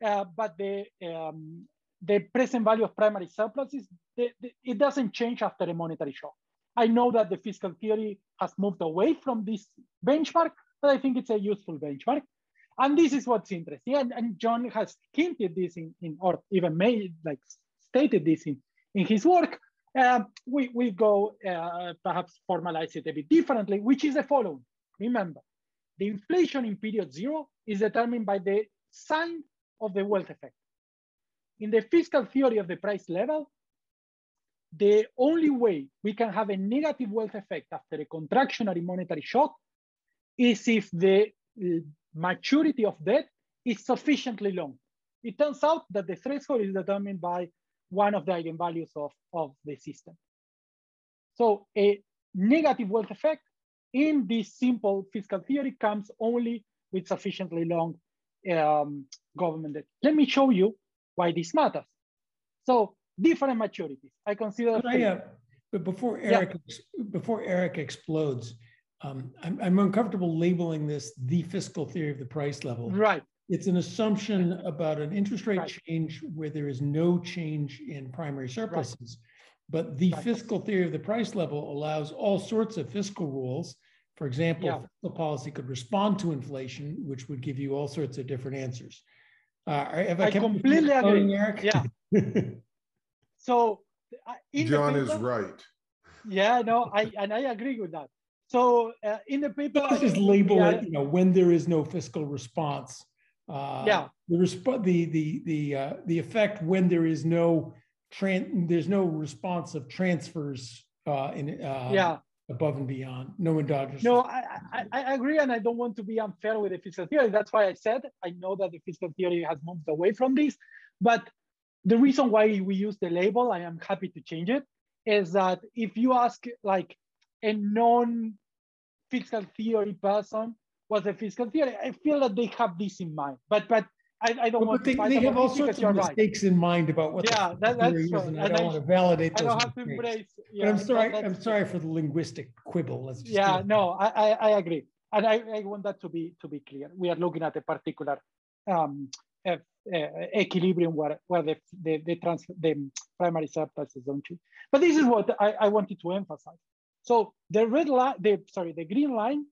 but the present value of primary surpluses, it doesn't change after a monetary shock. I know that the fiscal theory has moved away from this benchmark, but I think it's a useful benchmark. And this is what's interesting. And John has hinted this or even stated this in his work. We go perhaps formalize it a bit differently, which is the following. Remember, the inflation in period 0 is determined by the sign of the wealth effect. In the fiscal theory of the price level, the only way we can have a negative wealth effect after a contractionary monetary shock is if the maturity of debt is sufficiently long. It turns out that the threshold is determined by one of the eigenvalues of the system. So a negative wealth effect in this simple fiscal theory comes only with sufficiently long government debt. Let me show you why this matters. So different maturities. I consider. But before Eric explodes, I'm uncomfortable labeling this the fiscal theory of the price level. Right. It's an assumption about an interest rate change where there is no change in primary surpluses. But the fiscal theory of the price level allows all sorts of fiscal rules. For example, fiscal policy could respond to inflation, which would give you all sorts of different answers. I completely agree, Eric? Yeah. So John is right. Yeah, no, I agree with that. So in the paper, let's just label it. When there is no fiscal response. The effect when there is there's no response of transfers above and beyond, no endogenous. No, I agree, and I don't want to be unfair with the fiscal theory. That's why I said I know that the fiscal theory has moved away from this, but the reason why we use the label, I am happy to change it, is that if you ask like a non-fiscal theory person what's a fiscal theory, I feel that they have this in mind, but I don't want to. They have all sorts of mistakes in mind about what the theory is, and I don't want to validate those. I don't have to embrace. But I'm sorry for the linguistic quibble. Let's just no, I agree, and I want that to be clear. We are looking at a particular equilibrium where the primary surpluses don't change. But this is what I wanted to emphasize. So the red line, the green line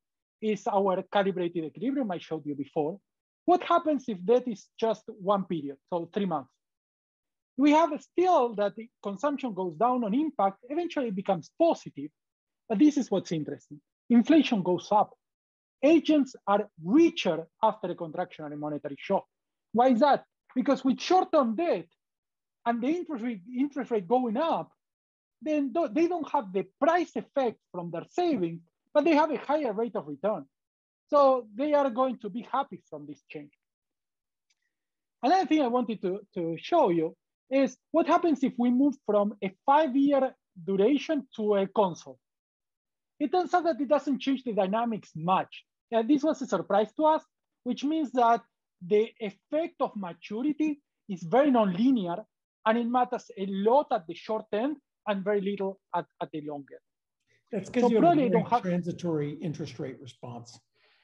is our calibrated equilibrium I showed you before. What happens if that is just one period, so 3 months? We have still that the consumption goes down on impact, eventually it becomes positive, but this is what's interesting. Inflation goes up. Agents are richer after a contractionary monetary shock. Why is that? Because with short-term debt and the interest rate going up, then they don't have the price effect from their savings, but they have a higher rate of return. So they are going to be happy from this change. Another thing I wanted to show you is what happens if we move from a 5-year duration to a console. It turns out that it doesn't change the dynamics much. This was a surprise to us, which means that the effect of maturity is very nonlinear, and it matters a lot at the short end and very little at the long end. That's because you have a very transitory interest rate response.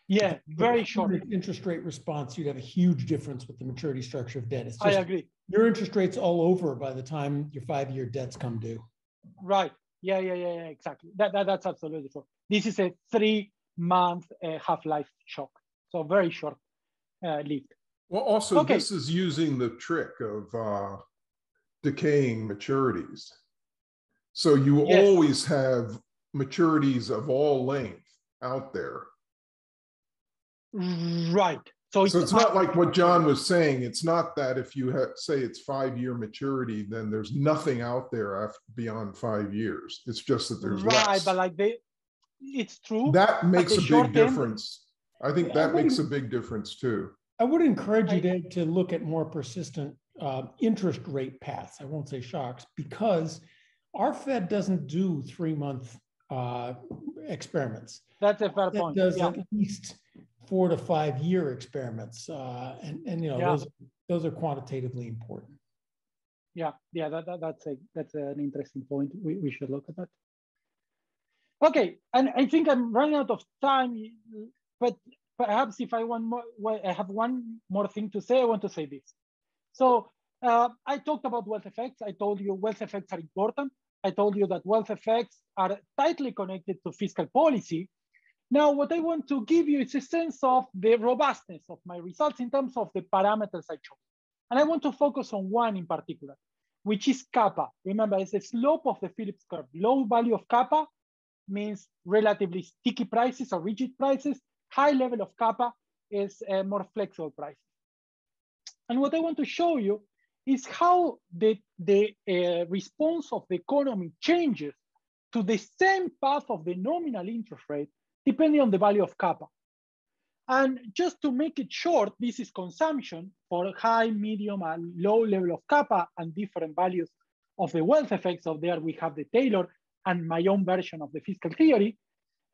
Yeah, very short. Interest rate response, you'd have a huge difference with the maturity structure of debt. It's just, I agree. Your interest rate's all over by the time your 5-year debts come due. Right. Yeah, exactly. That's absolutely true. This is a 3-month half-life shock. So very short lived. Well, also, this is using the trick of decaying maturities. So you always have maturities of all length out there. Right. So it's not like what John was saying. It's not that if you say it's 5-year maturity, then there's nothing out there after, beyond 5 years. It's just that there's less. Right, but like it's true. That makes a big difference. I think that makes a big difference too. I would encourage you to look at more persistent interest rate paths. I won't say shocks, because our Fed doesn't do 3-month experiments. That's a fair point. It does at least 4 to 5 year experiments, and you know those are quantitatively important. Yeah, that's an interesting point. We should look at that. Okay, and I think I'm running out of time, but perhaps if I want more, I have one more thing to say. I want to say this. So I talked about wealth effects. I told you wealth effects are important. I told you that wealth effects are tightly connected to fiscal policy. Now, what I want to give you is a sense of the robustness of my results in terms of the parameters I chose. And I want to focus on one in particular, which is kappa. Remember, it's the slope of the Phillips curve. Low value of kappa means relatively sticky prices or rigid prices. High level of kappa is more flexible prices. And what I want to show you is how the response of the economy changes to the same path of the nominal interest rate, depending on the value of kappa. And just to make it short, this is consumption for high, medium, and low level of kappa and different values of the wealth effects. So there we have the Taylor and my own version of the fiscal theory.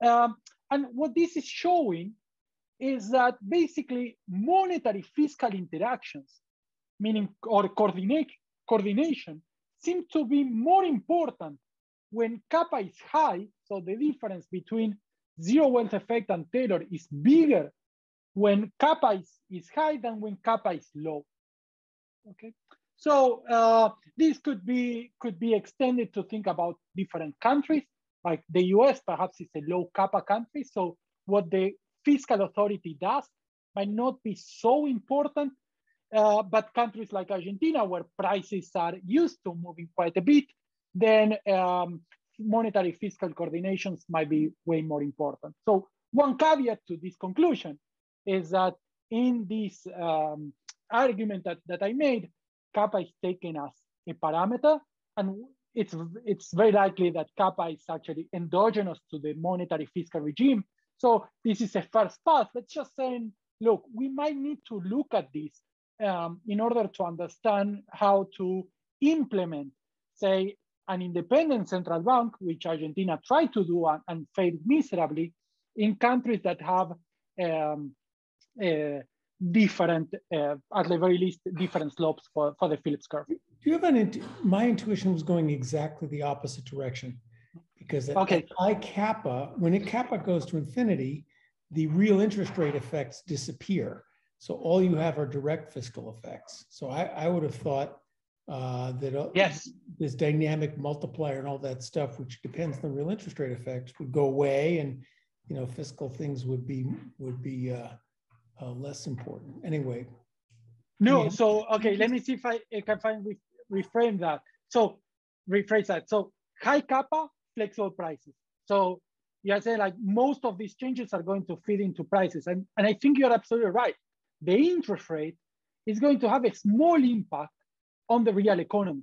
And what this is showing is that basically monetary fiscal interactions, meaning or coordination, seem to be more important when kappa is high. So the difference between zero wealth effect and Taylor is bigger when kappa is high than when kappa is low. Okay, so this could be extended to think about different countries. Like the US perhaps is a low kappa country, so what the fiscal authority does might not be so important, but countries like Argentina, where prices are used to moving quite a bit, then monetary fiscal coordinations might be way more important. So one caveat to this conclusion is that in this argument that I made, kappa is taken as a parameter, and it's very likely that kappa is actually endogenous to the monetary fiscal regime. So this is a first pass, but just saying, look, we might need to look at this in order to understand how to implement, say, an independent central bank, which Argentina tried to do and failed miserably, in countries that have different, at the very least, different slopes for the Phillips curve. Do you have my intuition was going exactly the opposite direction, because at high kappa, when kappa goes to infinity, the real interest rate effects disappear. So all you have are direct fiscal effects. So I would have thought that this dynamic multiplier and all that stuff, which depends on the real interest rate effects, would go away, and fiscal things would be less important. Anyway. No, so let me see if I can reframe that. So rephrase that. So high kappa, flexible prices. So you're saying like most of these changes are going to feed into prices. And I think you're absolutely right. The interest rate is going to have a small impact on the real economy.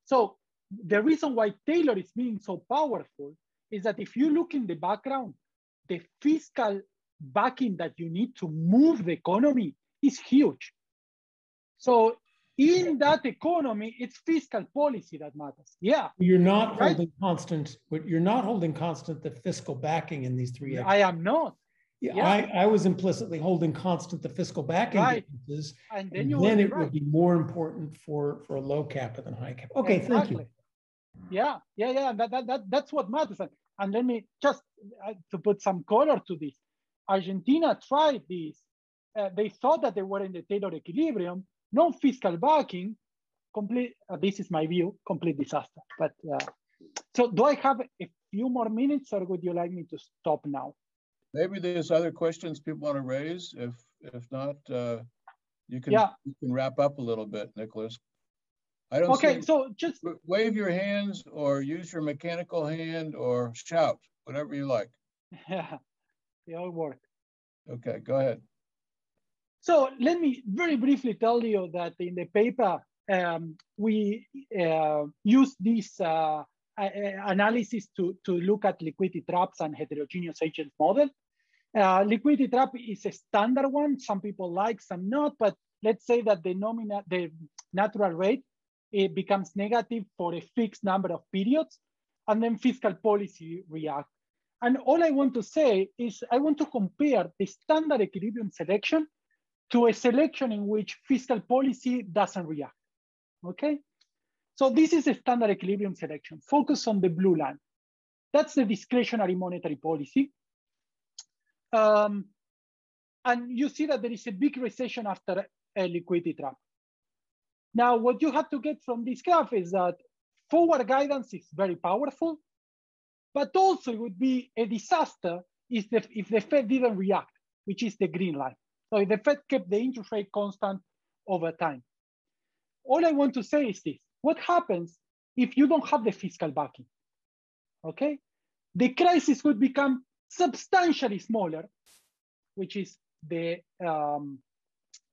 So the reason why Taylor is being so powerful is that if you look in the background, the fiscal backing that you need to move the economy is huge. So in that economy, it's fiscal policy that matters. Yeah. You're not holding constant, but you're not holding constant the fiscal backing in these three. I am not. Yeah. I was implicitly holding constant the fiscal backing differences, and then it would be more important for a low kappa than high kappa. Okay, exactly. Thank you. Yeah. That's what matters. And let me just to put some color to this. Argentina tried this. They thought that they were in the Taylor equilibrium, no fiscal backing, complete, this is my view, complete disaster. But so do I have a few more minutes or would you like me to stop now? Maybe there's other questions people want to raise. If not, you can wrap up a little bit, Nicolas. I don't okay, so just wave your hands or use your mechanical hand or shout, whatever you like. Yeah, they all work. Okay, go ahead. So let me very briefly tell you that in the paper, we use this analysis to look at liquidity traps and heterogeneous agents model. Liquidity trap is a standard one. Some people like, some not, but let's say that the natural rate, it becomes negative for a fixed number of periods, and then fiscal policy reacts. And all I want to say is I want to compare the standard equilibrium selection to a selection in which fiscal policy doesn't react, okay? So this is a standard equilibrium selection. Focus on the blue line. That's the discretionary monetary policy. And you see that there is a big recession after a liquidity trap. Now, what you have to get from this graph is that forward guidance is very powerful, but also it would be a disaster if the Fed didn't react, which is the green line. So if the Fed kept the interest rate constant over time. All I want to say is this: what happens if you don't have the fiscal backing? Okay, the crisis would become substantially smaller, which is the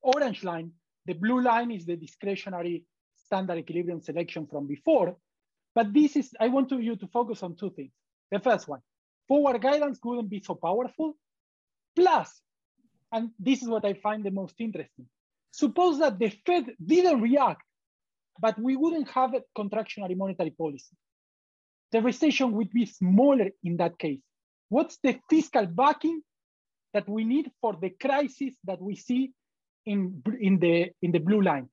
orange line. The blue line is the discretionary standard equilibrium selection from before. But this is, I want you to focus on two things. The first one, forward guidance wouldn't be so powerful. Plus, and this is what I find the most interesting, suppose that the Fed didn't react, but we wouldn't have a contractionary monetary policy. The recession would be smaller in that case. What's the fiscal backing that we need for the crisis that we see in the blue line?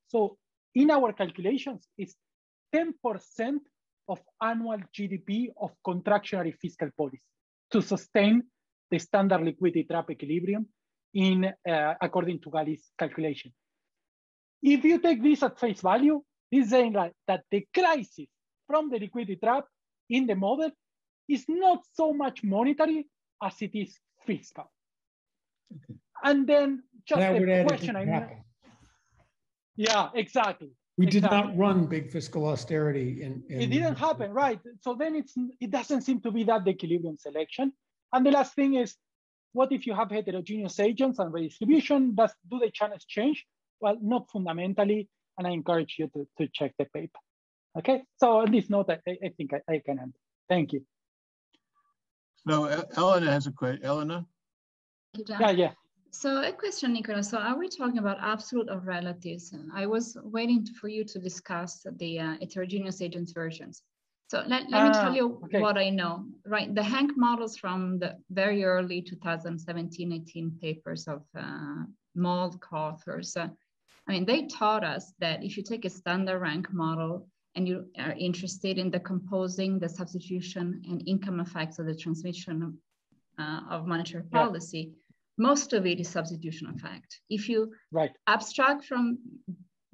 So in our calculations, it's 10% of annual GDP of contractionary fiscal policy to sustain the standard liquidity trap equilibrium in according to Gali's calculation. If you take this at face value, this is saying that the crisis from the liquidity trap in the model is not so much monetary as it is fiscal. Okay. And then just a question I know. Yeah, exactly. We did not run big fiscal austerity. It didn't happen, right? So then it doesn't seem to be that the equilibrium selection. And the last thing is, what if you have heterogeneous agents and redistribution? Do the channels change? Well, not fundamentally, and I encourage you to check the paper. Okay, so on this note, I think I can end. Thank you. No, Elena has a question. Elena? Yeah. So a question, Nicolas. So are we talking about absolute or relatives? I was waiting for you to discuss the heterogeneous agents versions. So let me tell you what I know, right? The Hank models from the very early 2017-18 papers of Mold co-authors, I mean, they taught us that if you take a standard rank model and you are interested in decomposing the substitution and income effects of the transmission of monetary policy, most of it is substitution effect. If you abstract from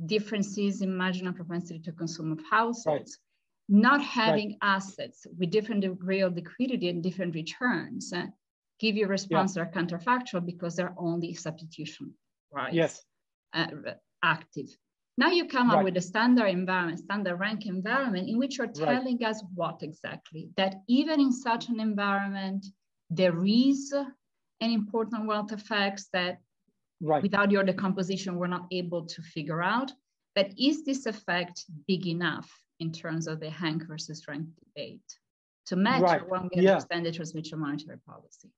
differences in marginal propensity to consume of households, not having assets with different degree of liquidity and different returns give you a response that are counterfactual because they're only substitution active. Now you come up with a standard environment, standard rank environment, in which you're telling us what exactly? That even in such an environment, there is an important wealth effects that without your decomposition, we're not able to figure out. But is this effect big enough in terms of the Hank versus rank debate to match when we understand the transmission monetary policy?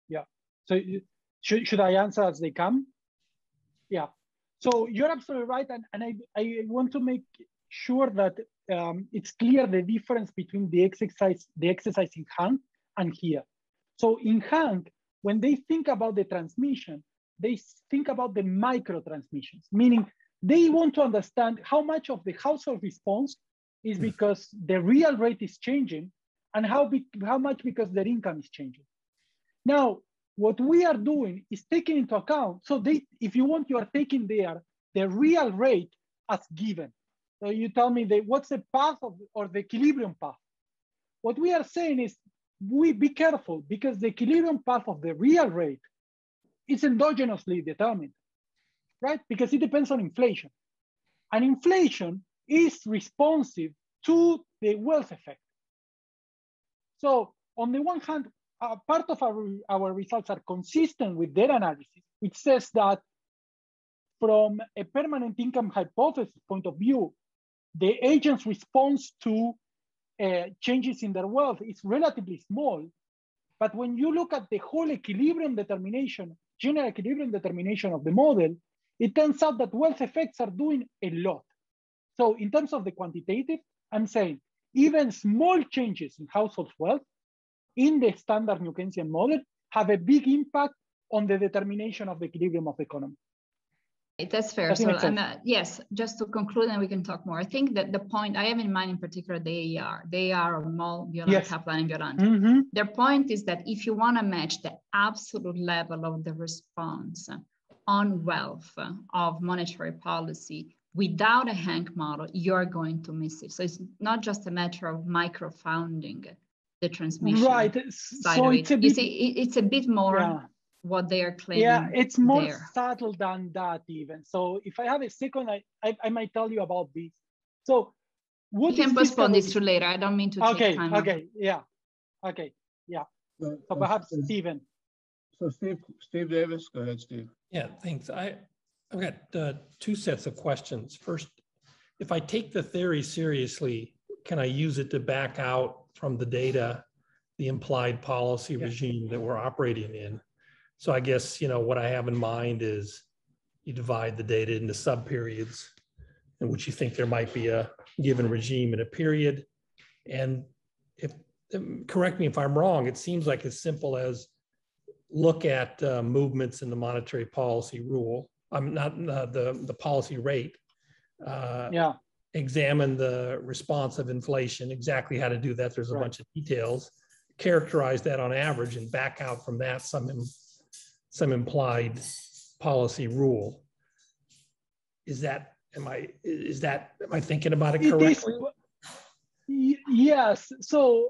Yeah. So should I answer as they come? Yeah. So you're absolutely right. And I want to make sure that it's clear the difference between the exercise in Hank and here. So in Hank, when they think about the transmission, they think about the micro transmissions, meaning they want to understand how much of the household response is because the real rate is changing and how much because their income is changing. Now, what we are doing is taking into account, so if you want, you are taking the real rate as given. So you tell me what's the path or the equilibrium path. What we are saying is, we be careful because the equilibrium path of the real rate is endogenously determined, right? Because it depends on inflation. And inflation is responsive to the wealth effect. So on the one hand, part of our results are consistent with their analysis, which says that from a permanent income hypothesis point of view, the agent's response to changes in their wealth is relatively small. But when you look at the whole equilibrium determination, general equilibrium determination of the model, it turns out that wealth effects are doing a lot. So in terms of the quantitative, I'm saying even small changes in household wealth in the standard New Keynesian model have a big impact on the determination of the equilibrium of the economy. That's fair. So, yes, just to conclude, and we can talk more. I think that the point I have in mind, in particular, the AR of Moll, Violant, Kaplan, and Violant. Their point is that if you want to match the absolute level of the response on wealth of monetary policy without a Hank model, you're going to miss it. So it's not just a matter of microfounding the transmission. Right. So it's a bit, you see, it's a bit more what they are claiming. Yeah, it's more subtle than that even. So if I have a second, I might tell you about this. So what you can postpone this to later. I don't mean to take time. Okay, yeah. Okay, yeah. So perhaps Stephen. So Steve Davis, go ahead, Steve. Yeah, thanks. I've got two sets of questions. First, if I take the theory seriously, can I use it to back out from the data the implied policy regime that we're operating in? So I guess, what I have in mind is you divide the data into subperiods in which you think there might be a given regime in a period. And correct me if I'm wrong, it seems like as simple as look at movements in the monetary policy rule. I'm not the policy rate. Examine the response of inflation, exactly how to do that. There's a bunch of details. Characterize that on average and back out from that some implied policy rule. Am I thinking about it correctly? Yes. So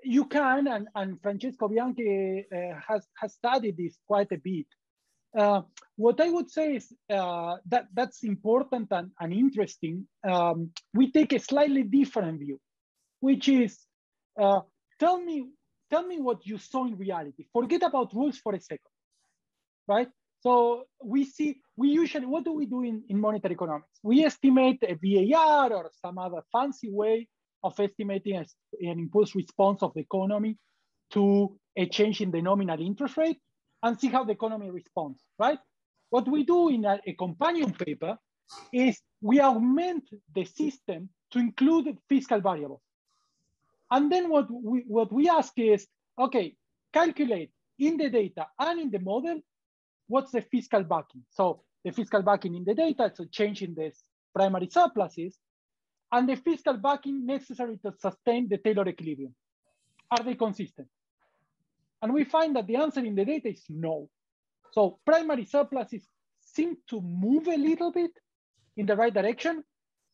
you can, and Francesco Bianchi has studied this quite a bit. What I would say is that's important and interesting. We take a slightly different view, which is tell me what you saw in reality. Forget about rules for a second, right? So we usually, what do we do in monetary economics? We estimate a VAR or some other fancy way of estimating an impulse response of the economy to a change in the nominal interest rate and see how the economy responds, right? What we do in a companion paper is we augment the system to include fiscal variables. And then what we ask is, okay, calculate in the data and in the model, what's the fiscal backing? So the fiscal backing in the data, it's a change in the primary surpluses, and the fiscal backing necessary to sustain the Taylor equilibrium. Are they consistent? And we find that the answer in the data is no. So primary surpluses seem to move a little bit in the right direction,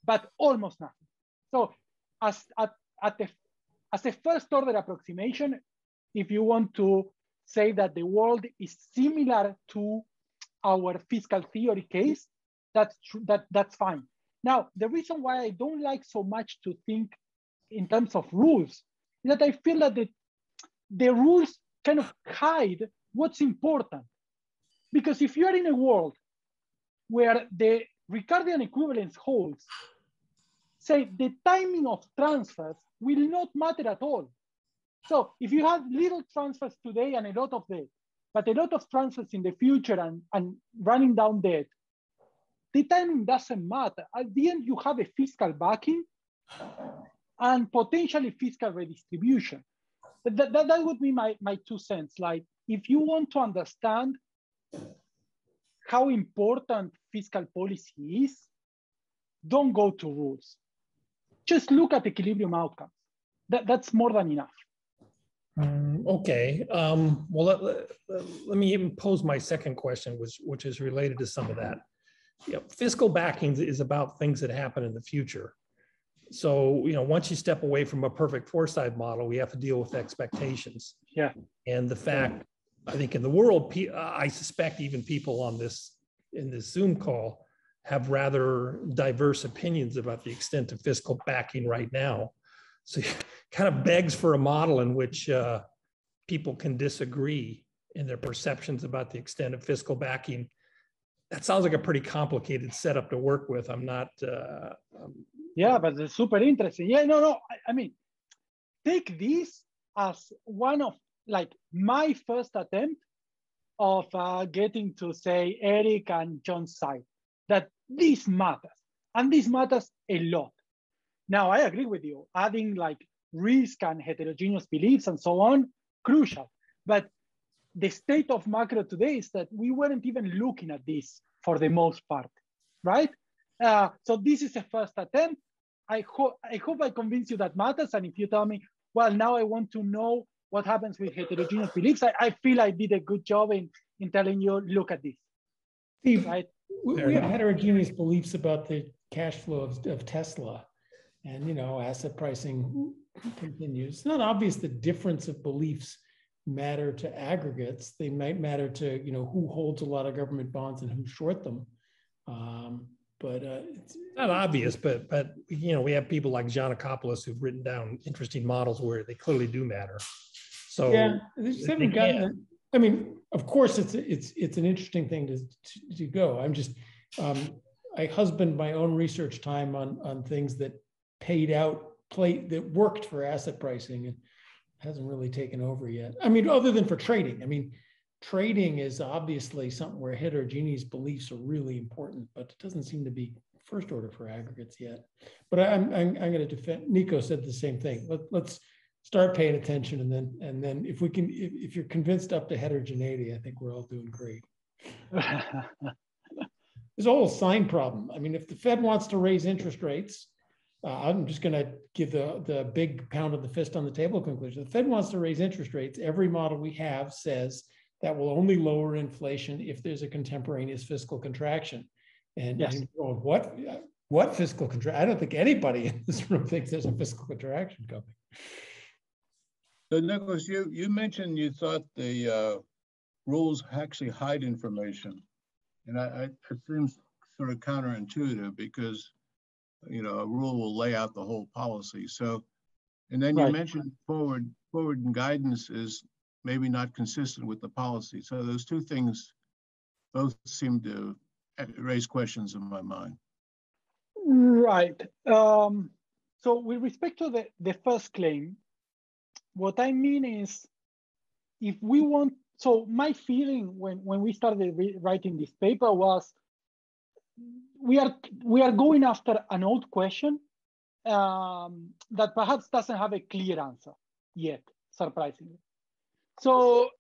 but almost nothing. So as a first order approximation, if you want to say that the world is similar to our fiscal theory case, that's true, that's fine. Now, the reason why I don't like so much to think in terms of rules is that I feel that the rules kind of hide what's important. Because if you're in a world where the Ricardian equivalence holds, say the timing of transfers will not matter at all. So if you have little transfers today and a lot of debt, but a lot of transfers in the future and running down debt, the timing doesn't matter. At the end, you have a fiscal backing and potentially fiscal redistribution. That would be my 2 cents. Like, if you want to understand how important fiscal policy is, don't go to rules. Just look at equilibrium outcomes. That's more than enough. Okay. Well, let me even pose my second question, which is related to some of that. Fiscal backing is about things that happen in the future. So, once you step away from a perfect foresight model, we have to deal with expectations. Yeah. And the fact, I think in the world, I suspect even people in this Zoom call have rather diverse opinions about the extent of fiscal backing right now. So it kind of begs for a model in which people can disagree in their perceptions about the extent of fiscal backing. That sounds like a pretty complicated setup to work with. I'm not. Yeah, but it's super interesting. Yeah, no. I mean, take this as one of my first attempt of getting to say Eric and John's side, that this matters, and this matters a lot. Now, I agree with you, adding risk and heterogeneous beliefs and so on, crucial. But the state of macro today is that we weren't even looking at this for the most part, right? So this is a first attempt. I hope I convince you that matters. And if you tell me, well, now I want to know what happens with heterogeneous beliefs, I feel I did a good job in telling you, look at this. Steve, right? We have heterogeneous beliefs about the cash flow of Tesla. And, asset pricing continues. It's not obvious the difference of beliefs matter to aggregates. They might matter to, who holds a lot of government bonds and who short them. But it's not obvious, but we have people like Giannakopoulos who've written down interesting models where they clearly do matter. So yeah, they just haven't gotten it. I mean, of course, it's an interesting thing to go. I'm just I husband my own research time on things that that worked for asset pricing and hasn't really taken over yet. I mean, other than for trading. I mean, trading is obviously something where heterogeneous beliefs are really important, but it doesn't seem to be first order for aggregates yet. But I'm going to defend. Nico said the same thing. Let's start paying attention, and then if you're convinced up to heterogeneity, I think we're all doing great. There's a whole sign problem. I mean, if the Fed wants to raise interest rates, I'm just going to give the big pound of the fist on the table conclusion. The Fed wants to raise interest rates. Every model we have says that will only lower inflation if there's a contemporaneous fiscal contraction. And yes. I'm going, what fiscal contraction? I don't think anybody in this room thinks there's a fiscal contraction coming. So Nicholas, you mentioned you thought the rules actually hide information. And it seems sort of counterintuitive because a rule will lay out the whole policy. So, and then you mentioned forward and guidance is maybe not consistent with the policy. So those two things both seem to raise questions in my mind. Right. So with respect to the first claim, what I mean is, if we want, so my feeling when we started writing this paper was, we are going after an old question that perhaps doesn't have a clear answer yet, surprisingly. So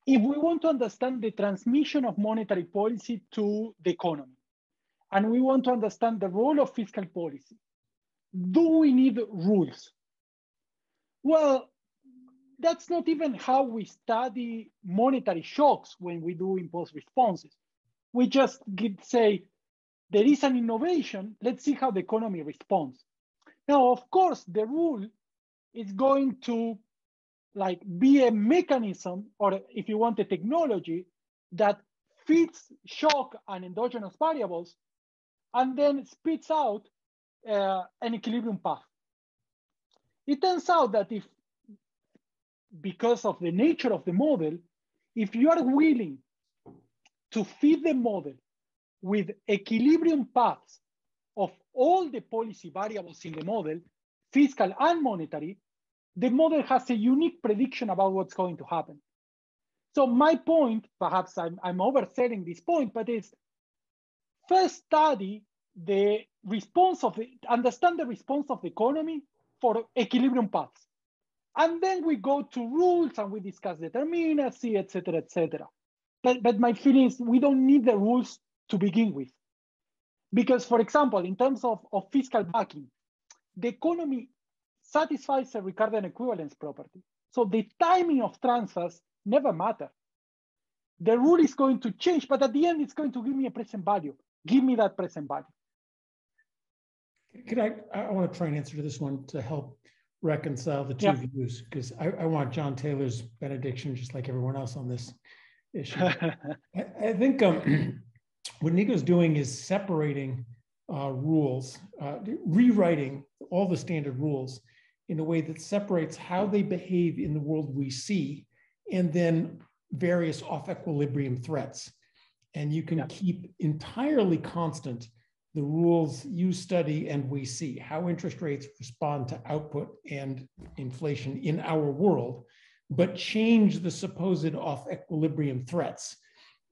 if we want to understand the transmission of monetary policy to the economy, and we want to understand the role of fiscal policy, do we need rules? Well, that's not even how we study monetary shocks when we do impulse responses. We just say, there is an innovation, let's see how the economy responds. Now, of course, the rule is going to be a mechanism, or if you want a technology, that fits shock and endogenous variables, and then spits out an equilibrium path. It turns out that because of the nature of the model, if you are willing to feed the model with equilibrium paths of all the policy variables in the model, fiscal and monetary, the model has a unique prediction about what's going to happen. So my point, perhaps I'm overselling this point, but it's first study the response understand the response of the economy for equilibrium paths. And then we go to rules and we discuss determinacy, et cetera, et cetera. But my feeling is we don't need the rules to begin with. Because, for example, in terms of fiscal backing, the economy satisfies a Ricardian equivalence property. So the timing of transfers never matter. The rule is going to change, but at the end, it's going to give me a present value. Give me that present value. Could I want to try and answer to this one to help reconcile the two views, because I want John Taylor's benediction, just like everyone else on this issue. I think what Nico's doing is separating rules, rewriting all the standard rules in a way that separates how they behave in the world we see and then various off-equilibrium threats. And you can keep entirely constant the rules you study and we see, how interest rates respond to output and inflation in our world, but change the supposed off-equilibrium threats.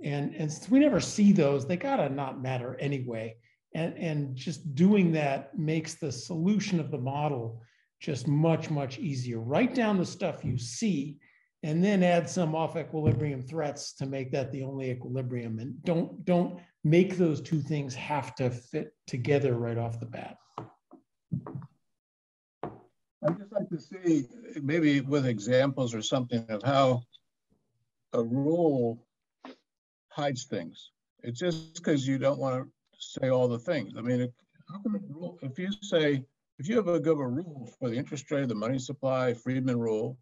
And since we never see those, they gotta not matter anyway. And just doing that makes the solution of the model just much, much easier. Write down the stuff you see and then add some off-equilibrium threats to make that the only equilibrium. And don't make those two things have to fit together right off the bat. I'd just like to see, maybe with examples or something, of how a rule hides things. It's just because you don't want to say all the things. I mean, if you have a good rule for the interest rate, the money supply, Friedman rule,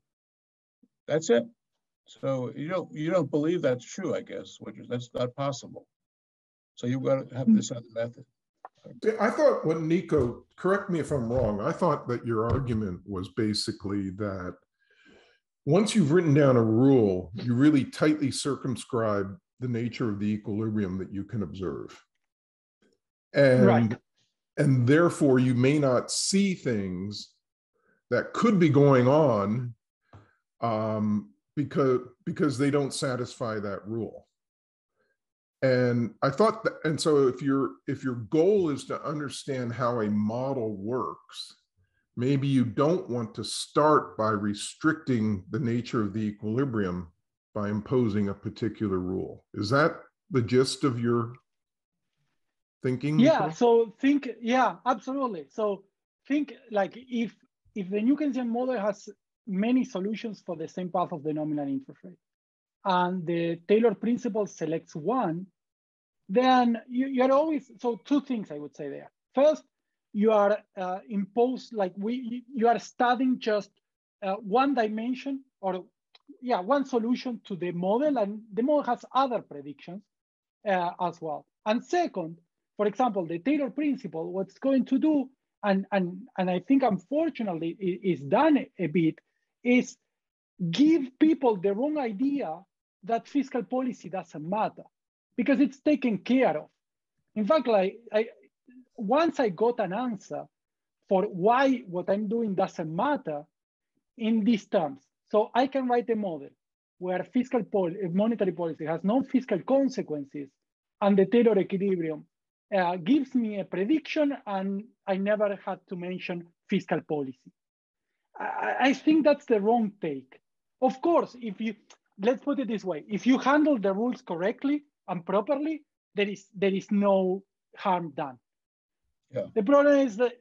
that's it. So you don't believe that's true, I guess, that's not possible. So you've got to have this other method. I thought when Nico, correct me if I'm wrong, I thought that your argument was basically that once you've written down a rule, you really tightly circumscribe the nature of the equilibrium that you can observe. And therefore you may not see things that could be going on because they don't satisfy that rule. And I thought that, and so if your goal is to understand how a model works, maybe you don't want to start by restricting the nature of the equilibrium by imposing a particular rule. Is that the gist of your thinking? Yeah, so think, yeah, absolutely. So think like if the New Keynesian model has many solutions for the same path of the nominal interest rate, and the Taylor principle selects one, then you're always, so two things I would say there. First, you are imposed, like you are studying just one dimension or one solution to the model, and the model has other predictions as well. And second, for example, the Taylor principle, what's going to do, and I think unfortunately is done a bit, is give people the wrong idea that fiscal policy doesn't matter, because it's taken care of. In fact, like once I got an answer for why what I'm doing doesn't matter in these terms, so I can write a model where monetary policy has no fiscal consequences, and the Taylor equilibrium gives me a prediction, and I never had to mention fiscal policy. I think that's the wrong take. Of course, let's put it this way, if you handle the rules correctly and properly, there is no harm done. Yeah. The problem is that,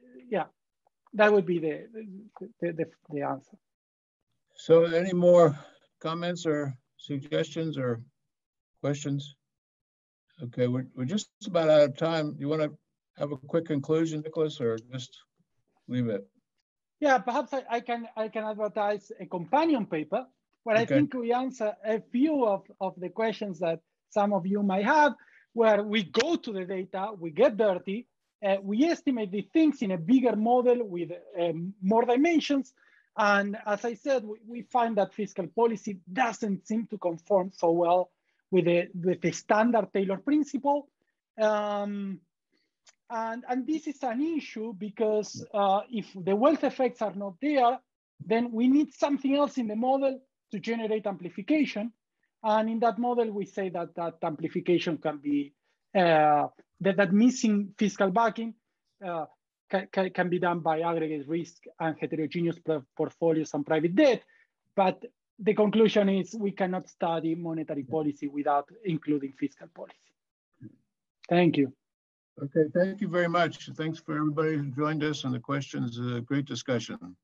that would be the answer. So any more comments or suggestions or questions? Okay, we're just about out of time. You want to have a quick conclusion, Nicolas, or just leave it? Yeah, perhaps I can advertise a companion paper where I think we answer a few of the questions that some of you might have, where we go to the data, we get dirty, we estimate the things in a bigger model with more dimensions. And as I said, we find that fiscal policy doesn't seem to conform so well with the standard Taylor principle. And this is an issue because if the wealth effects are not there, then we need something else in the model to generate amplification. And in that model, we say that that amplification can be, that missing fiscal backing can be done by aggregate risk and heterogeneous portfolios and private debt. But the conclusion is we cannot study monetary policy without including fiscal policy. Thank you. Okay, thank you very much. Thanks for everybody who joined us and the questions. Great discussion.